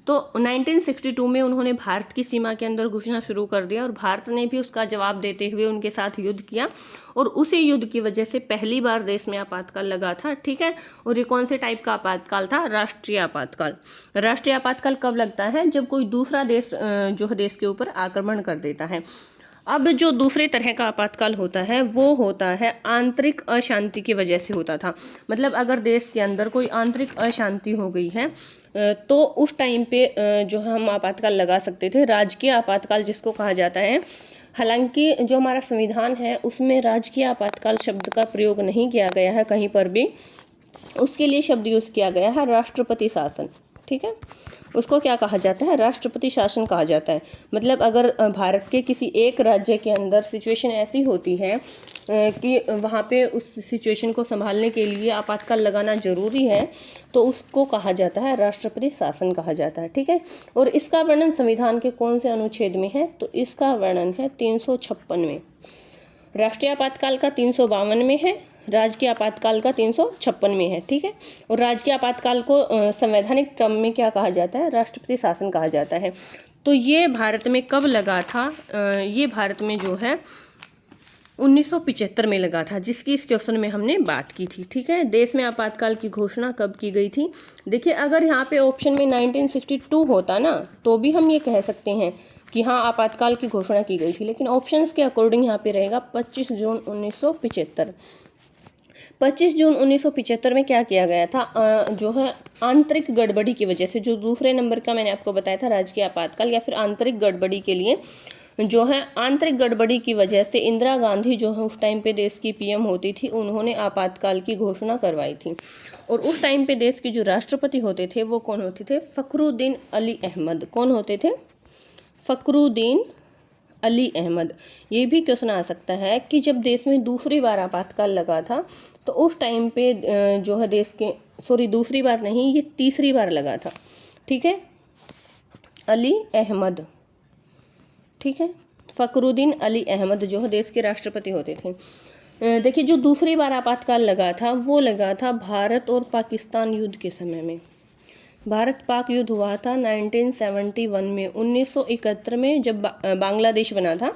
तो 1962 में उन्होंने भारत की सीमा के अंदर घुसना शुरू कर दिया और भारत ने भी उसका जवाब देते हुए उनके साथ युद्ध किया, और उसी युद्ध की वजह से पहली बार देश में आपातकाल लगा था। ठीक है, और ये कौन से टाइप का आपातकाल था, राष्ट्रीय आपातकाल। राष्ट्रीय आपातकाल कब लगता है, जब कोई दूसरा देश जो है देश के ऊपर आक्रमण कर देता है। अब जो दूसरे तरह का आपातकाल होता है वो होता है आंतरिक अशांति की वजह से होता था। मतलब अगर देश के अंदर कोई आंतरिक अशांति हो गई है तो उस टाइम पे जो हम आपातकाल लगा सकते थे, राजकीय आपातकाल जिसको कहा जाता है। हालांकि जो हमारा संविधान है उसमें राजकीय आपातकाल शब्द का प्रयोग नहीं किया गया है कहीं पर भी, उसके लिए शब्द यूज़ किया गया है राष्ट्रपति शासन। ठीक है, उसको क्या कहा जाता है, राष्ट्रपति शासन कहा जाता है। मतलब अगर भारत के किसी एक राज्य के अंदर सिचुएशन ऐसी होती है कि वहाँ पे उस सिचुएशन को संभालने के लिए आपातकाल लगाना जरूरी है, तो उसको कहा जाता है राष्ट्रपति शासन कहा जाता है। ठीक है, और इसका वर्णन संविधान के कौन से अनुच्छेद में है, तो इसका वर्णन है 356 में, राष्ट्रीय आपातकाल का 352 में है, राजकीय आपातकाल का 356 में है। ठीक है, और राजकीय आपातकाल को संवैधानिक टर्म में क्या कहा जाता है, राष्ट्रपति शासन कहा जाता है। तो ये भारत में कब लगा था, ये भारत में जो है 1975 में लगा था, जिसकी इस क्वेश्चन में हमने बात की थी। ठीक है, देश में आपातकाल की घोषणा कब की गई थी। देखिए अगर यहाँ पे ऑप्शन में 1962 होता ना तो भी हम ये कह सकते हैं कि हाँ आपातकाल की घोषणा की गई थी, लेकिन ऑप्शंस के अकॉर्डिंग यहाँ पे रहेगा 25 जून 1975। 25 जून 1975 में क्या किया गया था, जो है आंतरिक गड़बड़ी की वजह से, जो दूसरे नंबर का मैंने आपको बताया था राजकीय आपातकाल या फिर आंतरिक गड़बड़ी के लिए, जो है आंतरिक गड़बड़ी की वजह से इंदिरा गांधी जो है उस टाइम पे देश की पीएम होती थी, उन्होंने आपातकाल की घोषणा करवाई थी। और उस टाइम पे देश के जो राष्ट्रपति होते थे वो कौन होते थे, फखरुद्दीन अली अहमद। कौन होते थे, फखरुद्दीन अली अहमद। ये भी क्वेश्चन आ सकता है कि जब देश में दूसरी बार आपातकाल लगा था तो उस टाइम पे जो है देश के, सॉरी दूसरी बार नहीं, ये तीसरी बार लगा था। ठीक है, अली अहमद। ठीक है, फखरुद्दीन अली अहमद जो है देश के राष्ट्रपति होते थे। देखिए जो दूसरी बार आपातकाल लगा था वो लगा था भारत और पाकिस्तान युद्ध के समय में। भारत पाक युद्ध हुआ था 1971 में, 1971 में जब बांग्लादेश बना था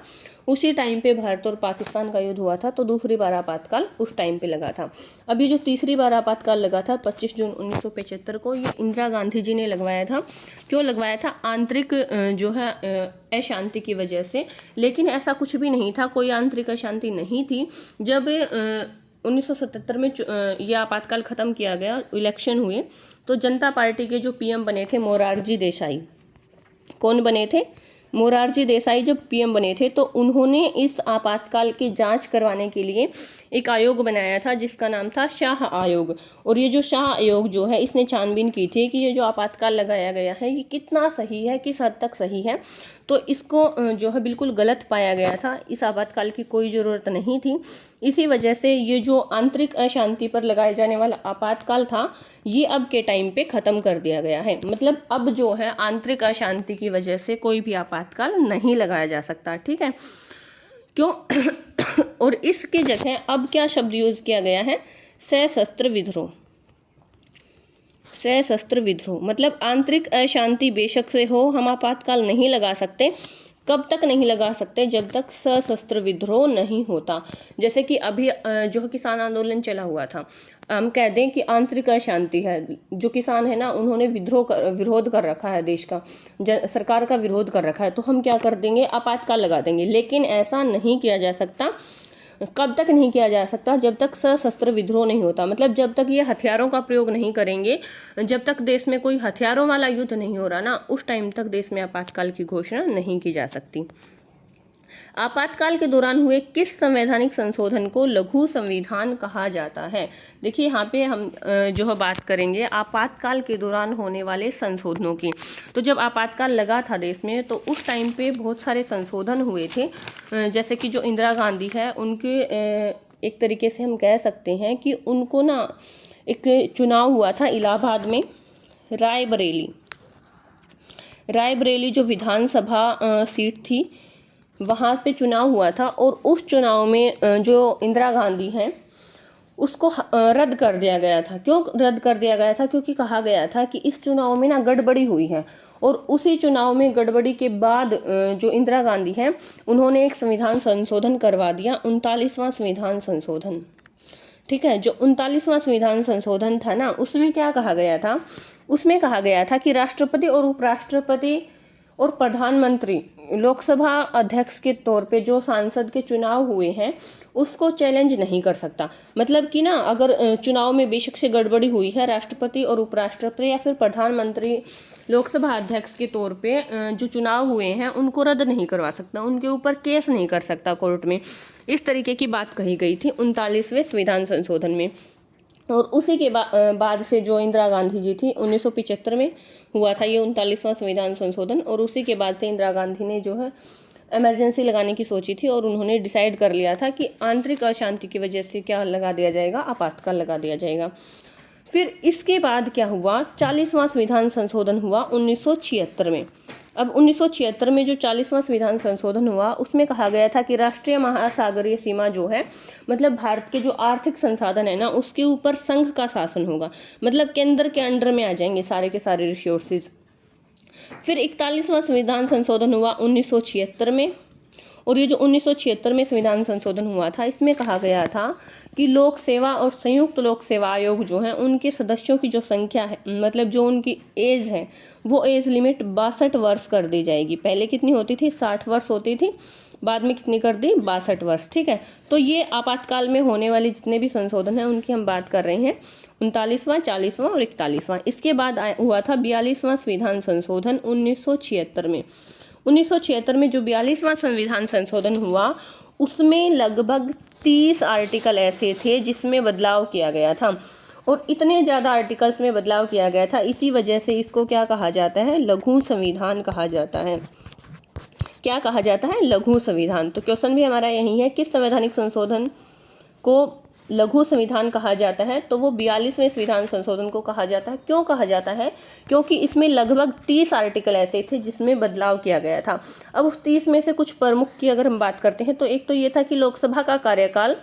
उसी टाइम पे भारत और पाकिस्तान का युद्ध हुआ था, तो दूसरी बार आपातकाल उस टाइम पे लगा था। अभी जो तीसरी बार आपातकाल लगा था 25 जून 1975 को, ये इंदिरा गांधी जी ने लगवाया था। क्यों लगवाया था, आंतरिक जो है अशांति की वजह से। लेकिन ऐसा कुछ भी नहीं था, कोई आंतरिक अशांति नहीं थी। जब 1977 में ये आपातकाल ख़त्म किया गया, इलेक्शन हुए, तो जनता पार्टी के जो पीएम बने थे मोरारजी देसाई। कौन बने थे, मोरारजी देसाई जब पीएम बने थे तो उन्होंने इस आपातकाल की जांच करवाने के लिए एक आयोग बनाया था जिसका नाम था शाह आयोग। और ये जो शाह आयोग जो है इसने छानबीन की थी कि ये जो आपातकाल लगाया गया है ये कितना सही है, किस हद तक सही है। तो इसको जो है बिल्कुल गलत पाया गया था, इस आपातकाल की कोई ज़रूरत नहीं थी। इसी वजह से ये जो आंतरिक अशांति पर लगाए जाने वाला आपातकाल था ये अब के टाइम पे ख़त्म कर दिया गया है। मतलब अब जो है आंतरिक अशांति की वजह से कोई भी आपातकाल नहीं लगाया जा सकता। ठीक है, क्यों और इसकी जगह अब क्या शब्द यूज़ किया गया है, सशस्त्र विद्रोह। सशस्त्र विद्रोह मतलब आंतरिक अशांति बेशक से हो, हम आपातकाल नहीं लगा सकते, कब तक नहीं लगा सकते? जब तक सशस्त्र विद्रोह नहीं होता। जैसे कि अभी जो किसान आंदोलन चला हुआ था, हम कह दें कि आंतरिक अशांति है, जो किसान है ना उन्होंने विरोध कर रखा है, देश का सरकार का विरोध कर रखा है, तो हम क्या कर देंगे? आपातकाल लगा देंगे। लेकिन ऐसा नहीं किया जा सकता। कब तक नहीं किया जा सकता? जब तक सशस्त्र विद्रोह नहीं होता, मतलब जब तक ये हथियारों का प्रयोग नहीं करेंगे, जब तक देश में कोई हथियारों वाला युद्ध नहीं हो रहा ना, उस टाइम तक देश में आपातकाल की घोषणा नहीं की जा सकती। आपातकाल के दौरान हुए किस संवैधानिक संशोधन को लघु संविधान कहा जाता है? देखिए यहाँ पे हम जो है बात करेंगे आपातकाल के दौरान होने वाले संशोधनों की। तो जब आपातकाल लगा था देश में, तो उस टाइम पे बहुत सारे संशोधन हुए थे। जैसे कि जो इंदिरा गांधी है, उनके एक तरीके से हम कह सकते हैं कि उनको ना एक चुनाव हुआ था इलाहाबाद में, रायबरेली जो विधानसभा सीट थी, वहाँ पे चुनाव हुआ था। और उस चुनाव में जो इंदिरा गांधी हैं उसको रद्द कर दिया गया था। क्यों रद्द कर दिया गया था? क्योंकि कहा गया था कि इस चुनाव में ना गड़बड़ी हुई है। और उसी चुनाव में गड़बड़ी के बाद जो इंदिरा गांधी हैं उन्होंने एक संविधान संशोधन करवा दिया, 39वां संविधान संशोधन। ठीक है, जो 39वां संविधान संशोधन था ना, उसमें क्या कहा गया था? उसमें कहा गया था कि राष्ट्रपति और उपराष्ट्रपति और प्रधानमंत्री लोकसभा अध्यक्ष के तौर पे जो सांसद के चुनाव हुए हैं उसको चैलेंज नहीं कर सकता। मतलब कि ना अगर चुनाव में बेशक से गड़बड़ी हुई है, राष्ट्रपति और उपराष्ट्रपति या फिर प्रधानमंत्री लोकसभा अध्यक्ष के तौर पे जो चुनाव हुए हैं उनको रद्द नहीं करवा सकता, उनके ऊपर केस नहीं कर सकता कोर्ट में। इस तरीके की बात कही गई थी 39वें संविधान संशोधन में। और उसी के बाद से जो इंदिरा गांधी जी थी, 1975 में हुआ था ये 39वां संविधान संशोधन। और उसी के बाद से इंदिरा गांधी ने जो है इमरजेंसी लगाने की सोची थी, और उन्होंने डिसाइड कर लिया था कि आंतरिक अशांति की वजह से क्या लगा दिया जाएगा? आपातकाल लगा दिया जाएगा। फिर इसके बाद क्या हुआ? 40वां संविधान संशोधन हुआ 1976 में। अब 1976 में जो 40वां संविधान संशोधन हुआ उसमें कहा गया था कि राष्ट्रीय महासागरीय सीमा जो है, मतलब भारत के जो आर्थिक संसाधन है ना, उसके ऊपर संघ का शासन होगा। मतलब केंद्र के अंडर में आ जाएंगे सारे के सारे रिसोर्सेज। फिर 41वां संविधान संशोधन हुआ 1976 में। और ये जो 1976 में संविधान संशोधन हुआ था, इसमें कहा गया था कि लोक सेवा और संयुक्त लोक सेवा आयोग जो है उनके सदस्यों की जो संख्या है, मतलब जो उनकी एज है, वो एज लिमिट 62 वर्ष कर दी जाएगी। पहले कितनी होती थी? 60 वर्ष होती थी, बाद में कितनी कर दी? 62 वर्ष। ठीक है, तो ये आपातकाल में होने वाले जितने भी संशोधन हैं उनकी हम बात कर रहे हैं, 39वां, 40वां और 41वां। इसके बाद हुआ था 42वां संविधान संशोधन 1976 में। 1976 में जो 42वां संविधान संशोधन हुआ उसमें लगभग 30 आर्टिकल ऐसे थे जिसमें बदलाव किया गया था। और इतने ज़्यादा आर्टिकल्स में बदलाव किया गया था, इसी वजह से इसको क्या कहा जाता है? लघु संविधान कहा जाता है। क्या कहा जाता है? लघु संविधान। तो क्वेश्चन भी हमारा यही है, किस संवैधानिक संशोधन को लघु संविधान कहा जाता है? तो वो 42वें संविधान संशोधन को कहा जाता है। क्यों कहा जाता है? क्योंकि इसमें लगभग 30 आर्टिकल ऐसे थे जिसमें बदलाव किया गया था। अब उस 30 में से कुछ प्रमुख की अगर हम बात करते हैं, तो एक तो ये था कि लोकसभा का कार्यकाल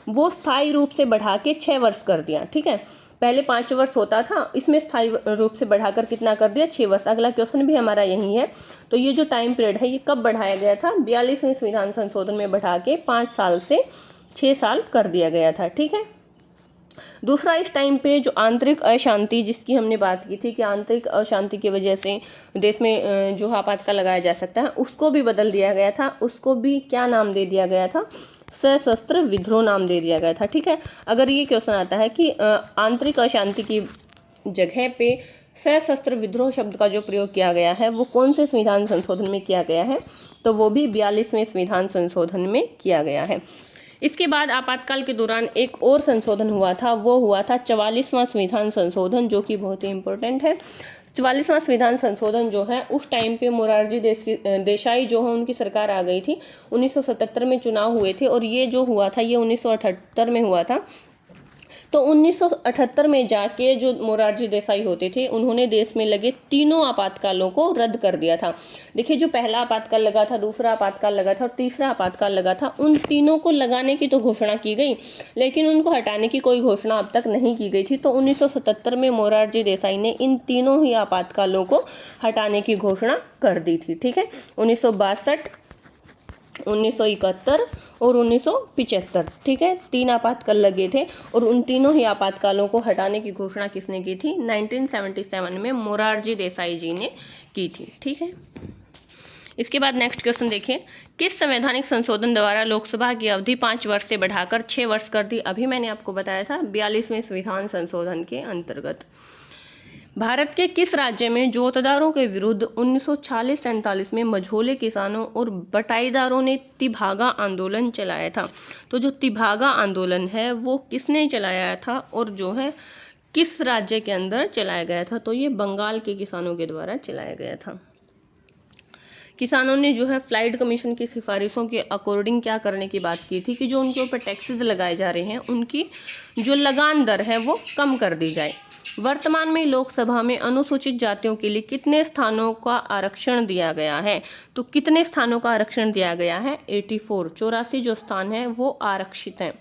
वो स्थायी रूप से बढ़ा के 6 वर्ष कर दिया। ठीक है, पहले 5 वर्ष होता था, इसमें स्थायी रूप से बढ़ाकर कितना कर दिया? 6 वर्ष। अगला क्वेश्चन भी हमारा यही है। तो ये जो टाइम पीरियड है ये कब बढ़ाया गया था? 42वें संविधान संशोधन में बढ़ा के 5 साल से 6 साल कर दिया गया था। ठीक है, दूसरा, इस टाइम पे जो आंतरिक अशांति जिसकी हमने बात की थी कि आंतरिक अशांति की वजह से देश में जो आपातकाल लगाया जा सकता है, उसको भी बदल दिया गया था। उसको भी क्या नाम दे दिया गया था? सशस्त्र विद्रोह नाम दे दिया गया था। ठीक है, अगर ये क्वेश्चन आता है कि आंतरिक अशांति की जगह पे सशस्त्र विद्रोह शब्द का जो प्रयोग किया गया है वो कौन से संविधान संशोधन में किया गया है? तो वो भी 42वें संविधान संशोधन में किया गया है। इसके बाद आपातकाल के दौरान एक और संशोधन हुआ था, वो हुआ था 44वां संविधान संशोधन, जो कि बहुत ही इम्पोर्टेंट है। 44वां संविधान संशोधन जो है, उस टाइम पे मोरारजी देसाई जो है उनकी सरकार आ गई थी। 1977 में चुनाव हुए थे और ये जो हुआ था ये 1978 में हुआ था। तो 1978 में जाके जो मोरारजी देसाई होते थे उन्होंने देश में लगे तीनों आपातकालों को रद्द कर दिया था। देखिए, जो पहला आपातकाल लगा था, दूसरा आपातकाल लगा था और तीसरा आपातकाल लगा था, उन तीनों को लगाने की तो घोषणा की गई, लेकिन उनको हटाने की कोई घोषणा अब तक नहीं की गई थी। तो 1977 में मोरारजी देसाई ने इन तीनों ही आपातकालों को हटाने की घोषणा कर दी थी। ठीक है, 1962, 1971 और 1975, ठीक है। 3 आपातकाल लगे थे और उन तीनों ही आपातकालों को हटाने की घोषणा किसने की थी? 1977 में मोरारजी देसाई जी ने की थी, ठीक है। इसके बाद नेक्स्ट क्वेश्चन देखिए, किस संवैधानिक संशोधन द्वारा लोकसभा की अवधि 5 वर्ष से बढ़ाकर 6 वर्ष कर दी? अभी मैंने आपको बताया था 42वें संविधान संशोधन के अंतर्गत। भारत के किस राज्य में जोतदारों के विरुद्ध 1946-47 में मझोले किसानों और बटाईदारों ने तिभागा आंदोलन चलाया था? तो जो तिभागा आंदोलन है वो किसने चलाया था और जो है किस राज्य के अंदर चलाया गया था? तो ये बंगाल के किसानों के द्वारा चलाया गया था। किसानों ने जो है फ्लाइड कमीशन की सिफारिशों के अकॉर्डिंग क्या करने की बात की थी कि जो उनके ऊपर टैक्सेस लगाए जा रहे हैं उनकी जो लगान दर है वो कम कर दी जाए। वर्तमान में लोकसभा में अनुसूचित जातियों के लिए कितने स्थानों का आरक्षण दिया गया है? तो कितने स्थानों का आरक्षण दिया गया है? 84 जो स्थान है वो आरक्षित हैं।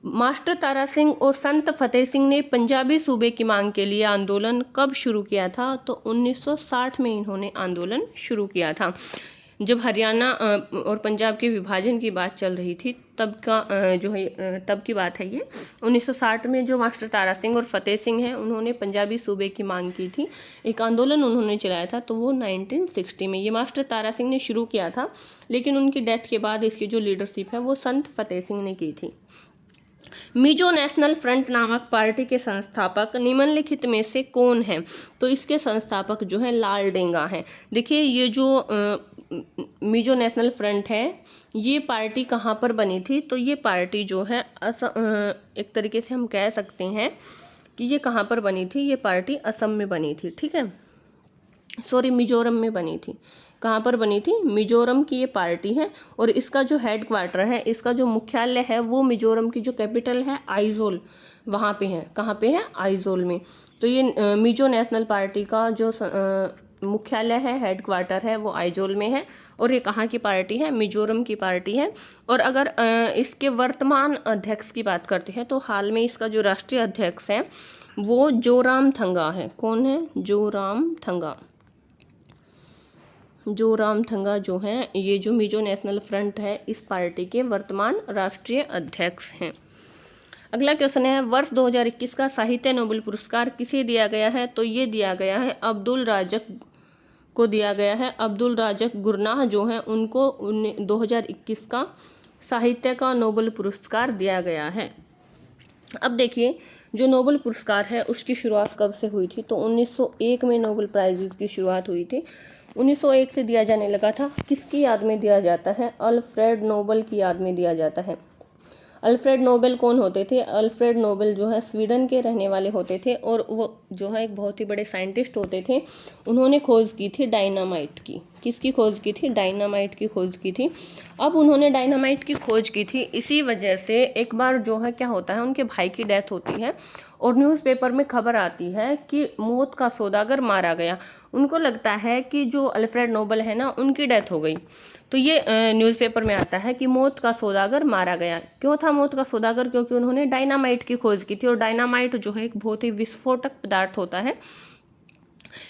मास्टर तारा सिंह और संत फतेह सिंह ने पंजाबी सूबे की मांग के लिए आंदोलन कब शुरू किया था? तो 1960 में इन्होंने आंदोलन शुरू किया था। जब हरियाणा और पंजाब के विभाजन की बात चल रही थी तब का जो है तब की बात है ये। 1960 में जो मास्टर तारा सिंह और फतेह सिंह हैं उन्होंने पंजाबी सूबे की मांग की थी, एक आंदोलन उन्होंने चलाया था, तो वो 1960 में ये मास्टर तारा सिंह ने शुरू किया था, लेकिन उनकी डेथ के बाद इसकी जो लीडरशिप है वो संत फतेह सिंह ने की थी। मिजो नेशनल फ्रंट नामक पार्टी के संस्थापक निम्नलिखित में से कौन है? तो इसके संस्थापक जो है लाल डेंगा हैं। देखिए ये जो मिजो नेशनल फ्रंट है ये पार्टी कहाँ पर बनी थी? तो ये पार्टी जो है एक तरीके से हम कह सकते हैं कि ये कहाँ पर बनी थी? ये पार्टी असम में बनी थी, ठीक है, सॉरी मिजोरम में बनी थी। कहाँ पर बनी थी? मिजोरम की ये पार्टी है और इसका जो हेड क्वार्टर है, इसका जो मुख्यालय है वो मिजोरम की जो कैपिटल है आइजोल, वहाँ पे है। कहाँ पे है? आइजोल में। तो ये मिजो नेशनल पार्टी का जो मुख्यालय है, हेड क्वार्टर है, वो आइजोल में है और ये कहाँ की पार्टी है? मिजोरम की पार्टी है। और अगर इसके वर्तमान अध्यक्ष की बात करते हैं तो हाल में इसका जो राष्ट्रीय अध्यक्ष है वो जोरामथंगा है। कौन है? जोरामथंगा। जोरामथंगा जो हैं ये जो मिजो नेशनल फ्रंट है इस पार्टी के वर्तमान राष्ट्रीय अध्यक्ष हैं। अगला क्वेश्चन है, वर्ष 2021 का साहित्य नोबेल पुरस्कार किसे दिया गया है? तो ये दिया गया है अब्दुल राज़क को दिया गया है। अब्दुल राज़क गुरनाह जो हैं उनको 2021 का साहित्य का नोबेल पुरस्कार दिया गया है। अब देखिए जो नोबेल पुरस्कार है उसकी शुरुआत कब से हुई थी? तो 1901 में नोबेल प्राइज़ की शुरुआत हुई थी। 1901 से दिया जाने लगा था। किसकी याद में दिया जाता है? अल्फ्रेड नोबेल की याद में दिया जाता है। अल्फ्रेड नोबेल कौन होते थे? अल्फ्रेड नोबेल जो है स्वीडन के रहने वाले होते थे और वो जो है एक बहुत ही बड़े साइंटिस्ट होते थे। उन्होंने खोज की थी डायनामाइट की। किसकी खोज की थी? डायनामाइट की खोज की थी। अब उन्होंने डायनामाइट की खोज की थी, इसी वजह से एक बार जो है क्या होता है, उनके भाई की डेथ होती है और न्यूज़पेपर में खबर आती है कि मौत का सौदागर मारा गया। उनको लगता है कि जो अल्फ्रेड नोबेल है ना उनकी डेथ हो गई, तो ये न्यूज़पेपर में आता है कि मौत का सौदागर मारा गया। क्यों था मौत का सौदागर? क्योंकि उन्होंने डायनामाइट की खोज की थी और डायनामाइट जो है एक बहुत ही विस्फोटक पदार्थ होता है।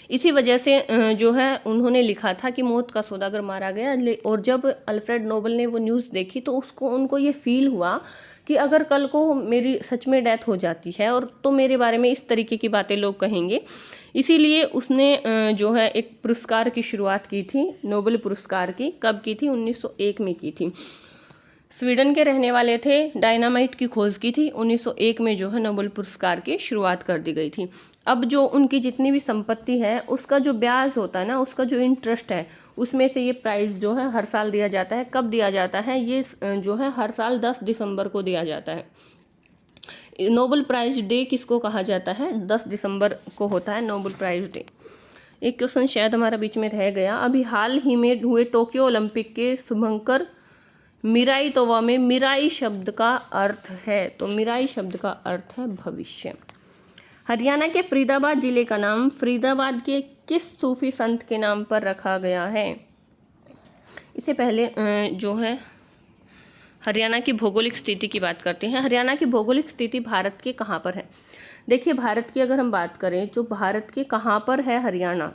इसी वजह से जो है उन्होंने लिखा था कि मौत का सौदागर मारा गया। और जब अल्फ्रेड नोबेल ने वो न्यूज़ देखी तो उनको ये फील हुआ कि अगर कल को मेरी सच में डेथ हो जाती है और तो मेरे बारे में इस तरीके की बातें लोग कहेंगे, इसीलिए उसने जो है एक पुरस्कार की शुरुआत की थी, नोबेल पुरस्कार की। कब की थी? 1901 में की थी। स्वीडन के रहने वाले थे, डायनामाइट की खोज की थी। 1901 में जो है नोबेल पुरस्कार की शुरुआत कर दी गई थी। अब जो उनकी जितनी भी संपत्ति है उसका जो ब्याज होता है ना, उसका जो इंटरेस्ट है, उसमें से ये प्राइज़ जो है हर साल दिया जाता है। कब दिया जाता है? ये जो है हर साल 10 दिसंबर को दिया जाता है। नोबेल प्राइज़ डे किसको कहा जाता है? 10 दिसंबर को होता है नोबेल प्राइज़ डे। एक क्वेश्चन शायद हमारा बीच में रह गया। अभी हाल ही में हुए टोक्यो ओलंपिक के शुभंकर मिराई तोवा में मिराई शब्द का अर्थ है? तो मिराई शब्द का अर्थ है भविष्य। हरियाणा के फरीदाबाद जिले का नाम फरीदाबाद के किस सूफी संत के नाम पर रखा गया है? इससे पहले जो है हरियाणा की भौगोलिक स्थिति की बात करते हैं। हरियाणा की भौगोलिक स्थिति भारत के कहाँ पर है? देखिए भारत की अगर हम बात करें तो भारत के कहाँ पर है हरियाणा?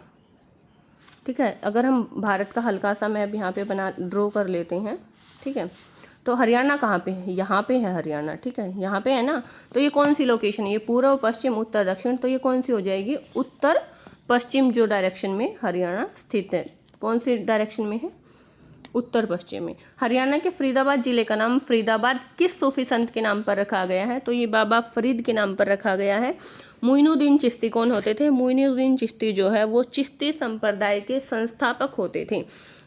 ठीक है। अगर हम भारत का हल्का सा मैप यहाँ पे ड्रॉ कर लेते हैं, ठीक है, तो हरियाणा कहाँ पे है? यहाँ पे है हरियाणा, ठीक है, यहाँ पे है ना। तो ये कौन सी लोकेशन है? ये पूर्व, पश्चिम, उत्तर, दक्षिण, तो ये कौन सी हो जाएगी? उत्तर पश्चिम जो डायरेक्शन में हरियाणा स्थित है। कौन सी डायरेक्शन में है? उत्तर पश्चिम में। हरियाणा के फरीदाबाद जिले का नाम फरीदाबाद किस सूफी संत के नाम पर रखा गया है? तो ये बाबा फरीद के नाम पर रखा गया है। मोइनुद्दीन चिश्ती कौन होते थे? मोइनुद्दीन चिश्ती जो है वो चिश्ती संप्रदाय के संस्थापक होते थे,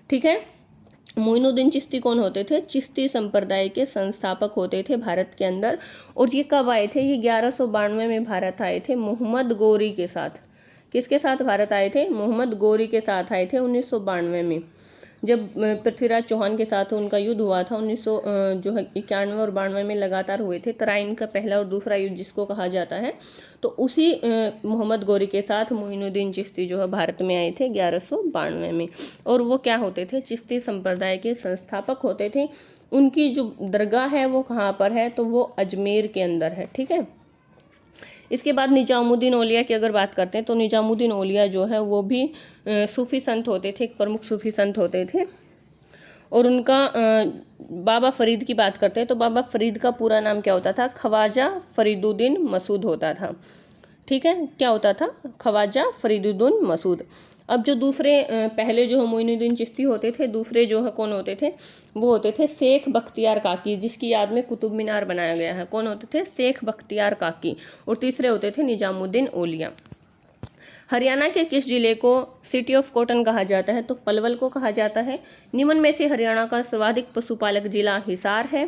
ठीक है। मोइनुद्दीन चिश्ती कौन होते थे? चिश्ती संप्रदाय के संस्थापक होते थे भारत के अंदर। और ये कब आए थे? ये 1192 में भारत आए थे मोहम्मद गोरी के साथ। किसके साथ भारत आए थे? मोहम्मद गोरी के साथ आए थे 1992 में, जब पृथ्वीराज चौहान के साथ उनका युद्ध हुआ था 1991 और 92 में लगातार हुए थे। तराइन का पहला और दूसरा युद्ध जिसको कहा जाता है, तो उसी मोहम्मद गोरी के साथ मोइनुद्दीन चिश्ती जो है भारत में आए थे 1192 में। और वो क्या होते थे? चिश्ती संप्रदाय के संस्थापक होते थे। उनकी जो दरगाह है वो कहाँ पर है? तो वो अजमेर के अंदर है, ठीक है। इसके बाद निजामुद्दीन औलिया की अगर बात करते हैं तो निजामुद्दीन औलिया जो है वो भी सूफी संत होते थे, एक प्रमुख सूफी संत होते थे। और उनका बाबा फरीद की बात करते हैं तो बाबा फरीद का पूरा नाम क्या होता था? ख्वाजा फरीदुद्दीन मसूद होता था, ठीक है। क्या होता था? ख्वाजा फरीदुद्दीन मसूद। अब जो दूसरे पहले जो मोइनुद्दीन चिश्ती होते थे, दूसरे जो है कौन होते थे? वो होते थे शेख बख्तियार काकी, जिसकी याद में कुतुब मीनार बनाया गया है। कौन होते थे? शेख बख्तियार काकी। और तीसरे होते थे निजामुद्दीन औलिया। हरियाणा के किस जिले को सिटी ऑफ कॉटन कहा जाता है? तो पलवल को कहा जाता है। निम्न में से हरियाणा का सर्वाधिक पशुपालक जिला हिसार है।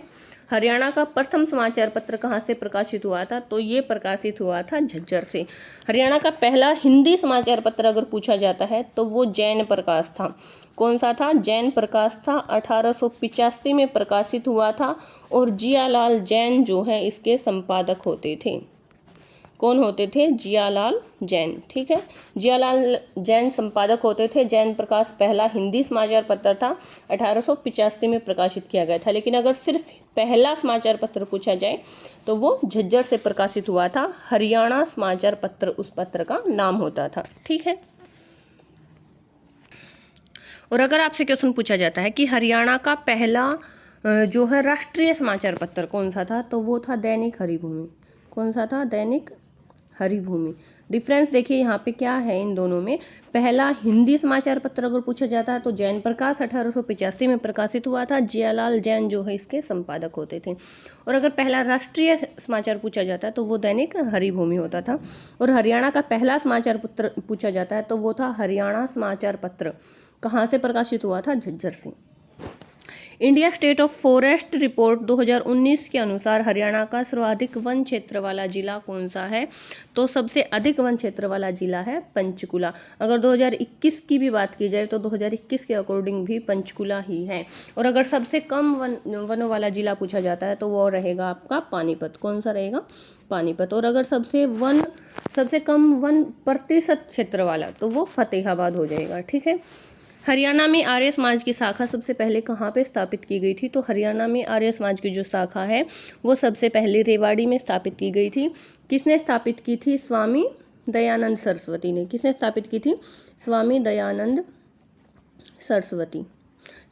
हरियाणा का प्रथम समाचार पत्र कहाँ से प्रकाशित हुआ था? तो ये प्रकाशित हुआ था झज्जर से। हरियाणा का पहला हिंदी समाचार पत्र अगर पूछा जाता है तो वो जैन प्रकाश था। कौन सा था? जैन प्रकाश था। 1885 में प्रकाशित हुआ था। और जियालाल जैन जो है इसके संपादक होते थे। कौन होते थे? जियालाल जैन, ठीक है। जियालाल जैन संपादक होते थे। जैन प्रकाश पहला हिंदी समाचार पत्र था, 1885 में प्रकाशित किया गया था। लेकिन अगर सिर्फ पहला समाचार पत्र पूछा जाए तो वो झज्जर से प्रकाशित हुआ था। हरियाणा समाचार पत्र उस पत्र का नाम होता था, ठीक है। और अगर आपसे क्वेश्चन पूछा जाता है कि हरियाणा का पहला जो है राष्ट्रीय समाचार पत्र कौन सा था, तो वो था दैनिक हरिभूमि। कौन सा था? दैनिक हरिभूमि। डिफरेंस देखिए यहाँ पे क्या है इन दोनों में। पहला हिंदी समाचार पत्र अगर पूछा जाता है तो जैन प्रकाश 1885 में प्रकाशित हुआ था। जियालाल जैन जो है इसके संपादक होते थे। और अगर पहला राष्ट्रीय समाचार पूछा जाता है तो वो दैनिक हरिभूमि होता था। और हरियाणा का पहला समाचार पत्र पूछा जाता है तो वो था हरियाणा समाचार पत्र। कहाँ से प्रकाशित हुआ था? झज्जर से। India state of forest report 2019 के अनुसार हरियाणा का सर्वाधिक वन क्षेत्र वाला जिला कौन सा है? तो सबसे अधिक वन क्षेत्र वाला जिला है पंचकुला। अगर 2021 की भी बात की जाए तो 2021 के अकॉर्डिंग भी पंचकुला ही है। और अगर सबसे कम वनों वाला जिला पूछा जाता है तो वो रहेगा आपका पानीपत। कौन सा रहेगा? पानीपत। और अगर सबसे कम वन प्रतिशत क्षेत्र वाला तो वो फतेहाबाद हो जाएगा, ठीक है। हरियाणा में आर्य समाज की शाखा सबसे पहले कहाँ पे स्थापित की गई थी? तो हरियाणा में आर्य समाज की जो शाखा है वो सबसे पहले रेवाड़ी में स्थापित की गई थी। किसने स्थापित की थी? स्वामी दयानंद सरस्वती ने। किसने स्थापित की थी? स्वामी दयानंद सरस्वती,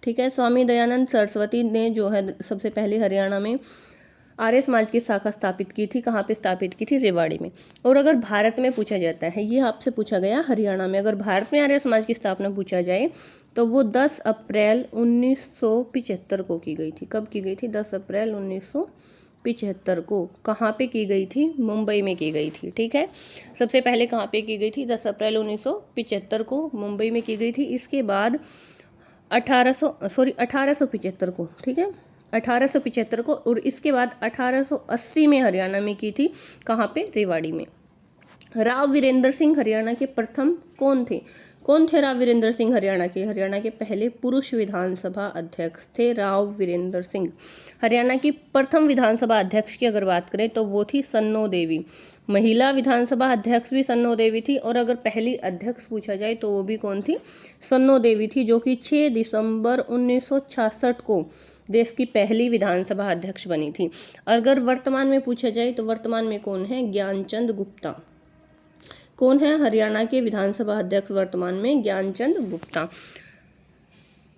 ठीक है। स्वामी दयानंद सरस्वती ने जो है सबसे पहले हरियाणा में आर्य समाज की शाखा स्थापित की थी। कहाँ पे स्थापित की थी? रेवाड़ी में। और अगर भारत में पूछा जाता है, ये आपसे पूछा गया हरियाणा में, अगर भारत में आर्य समाज की स्थापना पूछा जाए तो वो 10 अप्रैल 1975 को की गई थी। कब की गई थी? 10 अप्रैल 1975 को। कहाँ पे की गई थी? मुंबई में की गई थी, ठीक है। सबसे पहले कहाँ पे की गई थी? 10 अप्रैल 1975 को मुंबई में की गई थी। इसके बाद 1875 को, ठीक है, 1875 को। और इसके बाद 1880 में हरियाणा में की थी। कहाँ पे? रेवाड़ी में। राव वीरेंद्र सिंह हरियाणा के प्रथम कौन थे? राव वीरेंद्र सिंह हरियाणा के पहले पुरुष विधानसभा अध्यक्ष थे। राव वीरेंद्र सिंह हरियाणा की प्रथम विधानसभा अध्यक्ष की अगर बात करें तो वो थी सन्नो देवी। महिला विधानसभा अध्यक्ष भी सन्नो देवी थी। और अगर पहली अध्यक्ष पूछा जाए तो वो भी कौन थी? सन्नो देवी थी, जो कि 6 दिसंबर 1966 को देश की पहली विधानसभा अध्यक्ष बनी थी। अगर वर्तमान में पूछा जाए तो वर्तमान में कौन है? ज्ञानचंद गुप्ता। कौन है? हरियाणा के विधानसभा अध्यक्ष वर्तमान में ज्ञानचंद गुप्ता।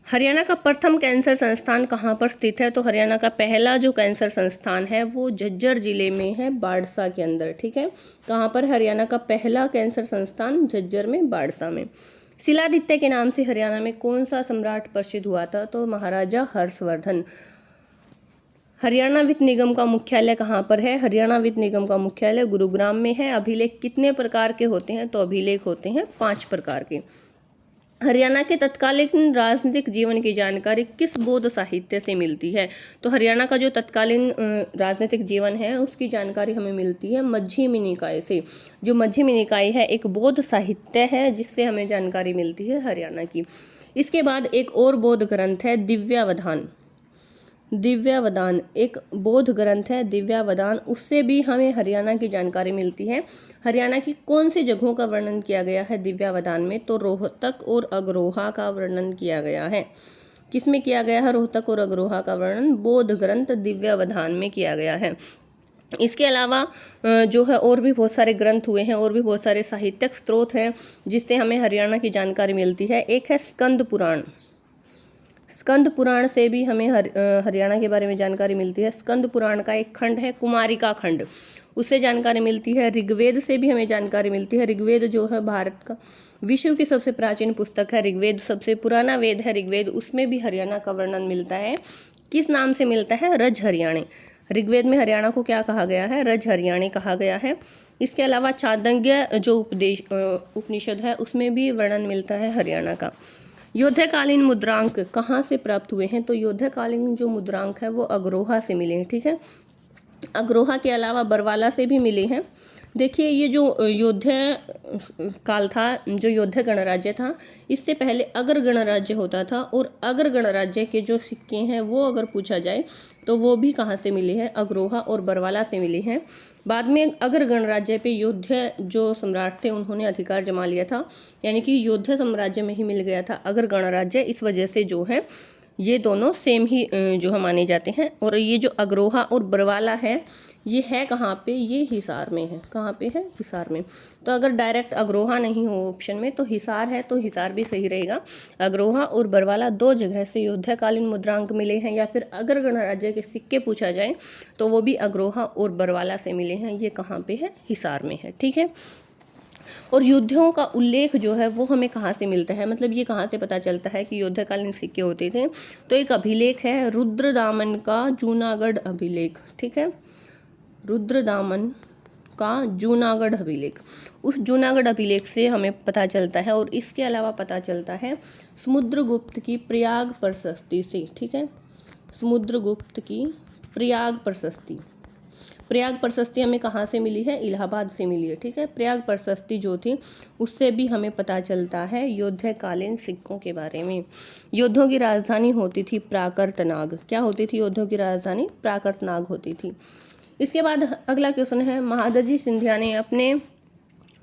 हरियाणा का प्रथम कैंसर संस्थान कहाँ पर स्थित है? तो हरियाणा का पहला जो कैंसर संस्थान है वो झज्जर जिले में है, बाड़सा के अंदर। ठीक है, कहाँ पर? हरियाणा का पहला कैंसर संस्थान झज्जर में, बाड़सा में। शिलादित्य के नाम से हरियाणा में कौन सा सम्राट प्रसिद्ध हुआ था? तो महाराजा हर्षवर्धन। हरियाणा वित्त निगम का मुख्यालय कहाँ पर है? हरियाणा वित्त निगम का मुख्यालय गुरुग्राम में है। अभिलेख कितने प्रकार के होते हैं? तो अभिलेख होते हैं 5 प्रकार के। हरियाणा के तत्कालीन राजनीतिक जीवन की जानकारी किस बौद्ध साहित्य से मिलती है? तो हरियाणा का जो तत्कालीन राजनीतिक जीवन है उसकी जानकारी हमें मिलती है मध्यमी निकाय से। जो मध्यमी निकाय है एक बौद्ध साहित्य है जिससे हमें जानकारी मिलती है हरियाणा की। इसके बाद एक और बौद्ध ग्रंथ है दिव्यावधान। दिव्यावदान एक बौद्ध ग्रंथ है, दिव्यावदान, उससे भी हमें हरियाणा की जानकारी मिलती है। हरियाणा की कौन सी जगहों का वर्णन किया गया है दिव्यावदान में? तो रोहतक और अग्रोहा का वर्णन किया गया है। किसमें किया गया है रोहतक और अग्रोहा का वर्णन? बौद्ध ग्रंथ दिव्यावधान में किया गया है। इसके अलावा जो है और भी बहुत सारे ग्रंथ हुए हैं और भी बहुत सारे साहित्यिक स्रोत हैं जिससे हमें हरियाणा की जानकारी मिलती है। एक है स्कंद पुराण। स्कंद पुराण से भी हमें हरियाणा के बारे में जानकारी मिलती है। स्कंद पुराण का एक खंड है कुमारिका खंड, उससे जानकारी मिलती है। ऋग्वेद से भी हमें जानकारी मिलती है। ऋग्वेद जो है भारत का विश्व की सबसे प्राचीन पुस्तक है। ऋग्वेद सबसे पुराना वेद है ऋग्वेद, उसमें भी हरियाणा का वर्णन मिलता है। किस नाम से मिलता है? रज हरियाणे। ऋग्वेद में हरियाणा को क्या कहा गया है? रज हरियाणे कहा गया है। इसके अलावा चांदंग्य जो उपनिषद है उसमें भी वर्णन मिलता है हरियाणा का। योद्धकालीन मुद्रांक कहाँ से प्राप्त हुए हैं? तो योद्धकालीन जो मुद्रांक है वो अग्रोहा से मिले हैं। ठीक है, अग्रोहा के अलावा बरवाला से भी मिले हैं। देखिए ये जो योद्ध काल था, जो योद्ध गणराज्य था, इससे पहले अगर गणराज्य होता था और अगर गणराज्य के जो सिक्के हैं वो अगर पूछा जाए तो वो भी कहाँ से मिले हैं? अग्रोहा और बरवाला से मिले हैं। बाद में अगर गणराज्य पे योद्ध जो सम्राट थे उन्होंने अधिकार जमा लिया था, यानी कि योद्ध साम्राज्य में ही मिल गया था अगर गणराज्य। इस वजह से जो है ये दोनों सेम ही जो है माने जाते हैं। और ये जो अग्रोहा और बरवाला है ये है कहाँ पे? ये हिसार में है। कहाँ पे है? हिसार में। तो अगर डायरेक्ट अग्रोहा नहीं हो ऑप्शन में तो हिसार है, तो हिसार भी सही रहेगा। अग्रोहा और बरवाला 2 जगह से योद्धकालीन मुद्रांक मिले हैं, या फिर अगर गणराज्य के सिक्के पूछा जाए तो वो भी अग्रोहा और बरवाला से मिले हैं। ये कहाँ पे है? हिसार में है। ठीक है, और युद्धों का उल्लेख जो है वो हमें कहाँ से मिलता है? मतलब ये कहाँ से पता चलता है कि युद्धकालीन सिक्के होते थे? तो एक अभिलेख है रुद्रदामन का जूनागढ़ अभिलेख। ठीक है, रुद्रदामन का जूनागढ़ अभिलेख, उस जूनागढ़ अभिलेख से हमें पता चलता है। और इसके अलावा पता चलता है समुद्रगुप्त की प्रयाग प्रशस्ति से। ठीक है, समुद्रगुप्त की प्रयाग प्रशस्ति। प्रयाग प्रशस्ति हमें कहाँ से मिली है? इलाहाबाद से मिली है। ठीक है, प्रयाग प्रशस्ति जो थी उससे भी हमें पता चलता है युद्धकालीन सिक्कों के बारे में। योद्धों की राजधानी होती थी प्राकर्तनाग। क्या होती थी योद्धों की राजधानी? प्राकर्तनाग होती थी। इसके बाद अगला क्वेश्चन है, महादजी सिंधिया ने अपने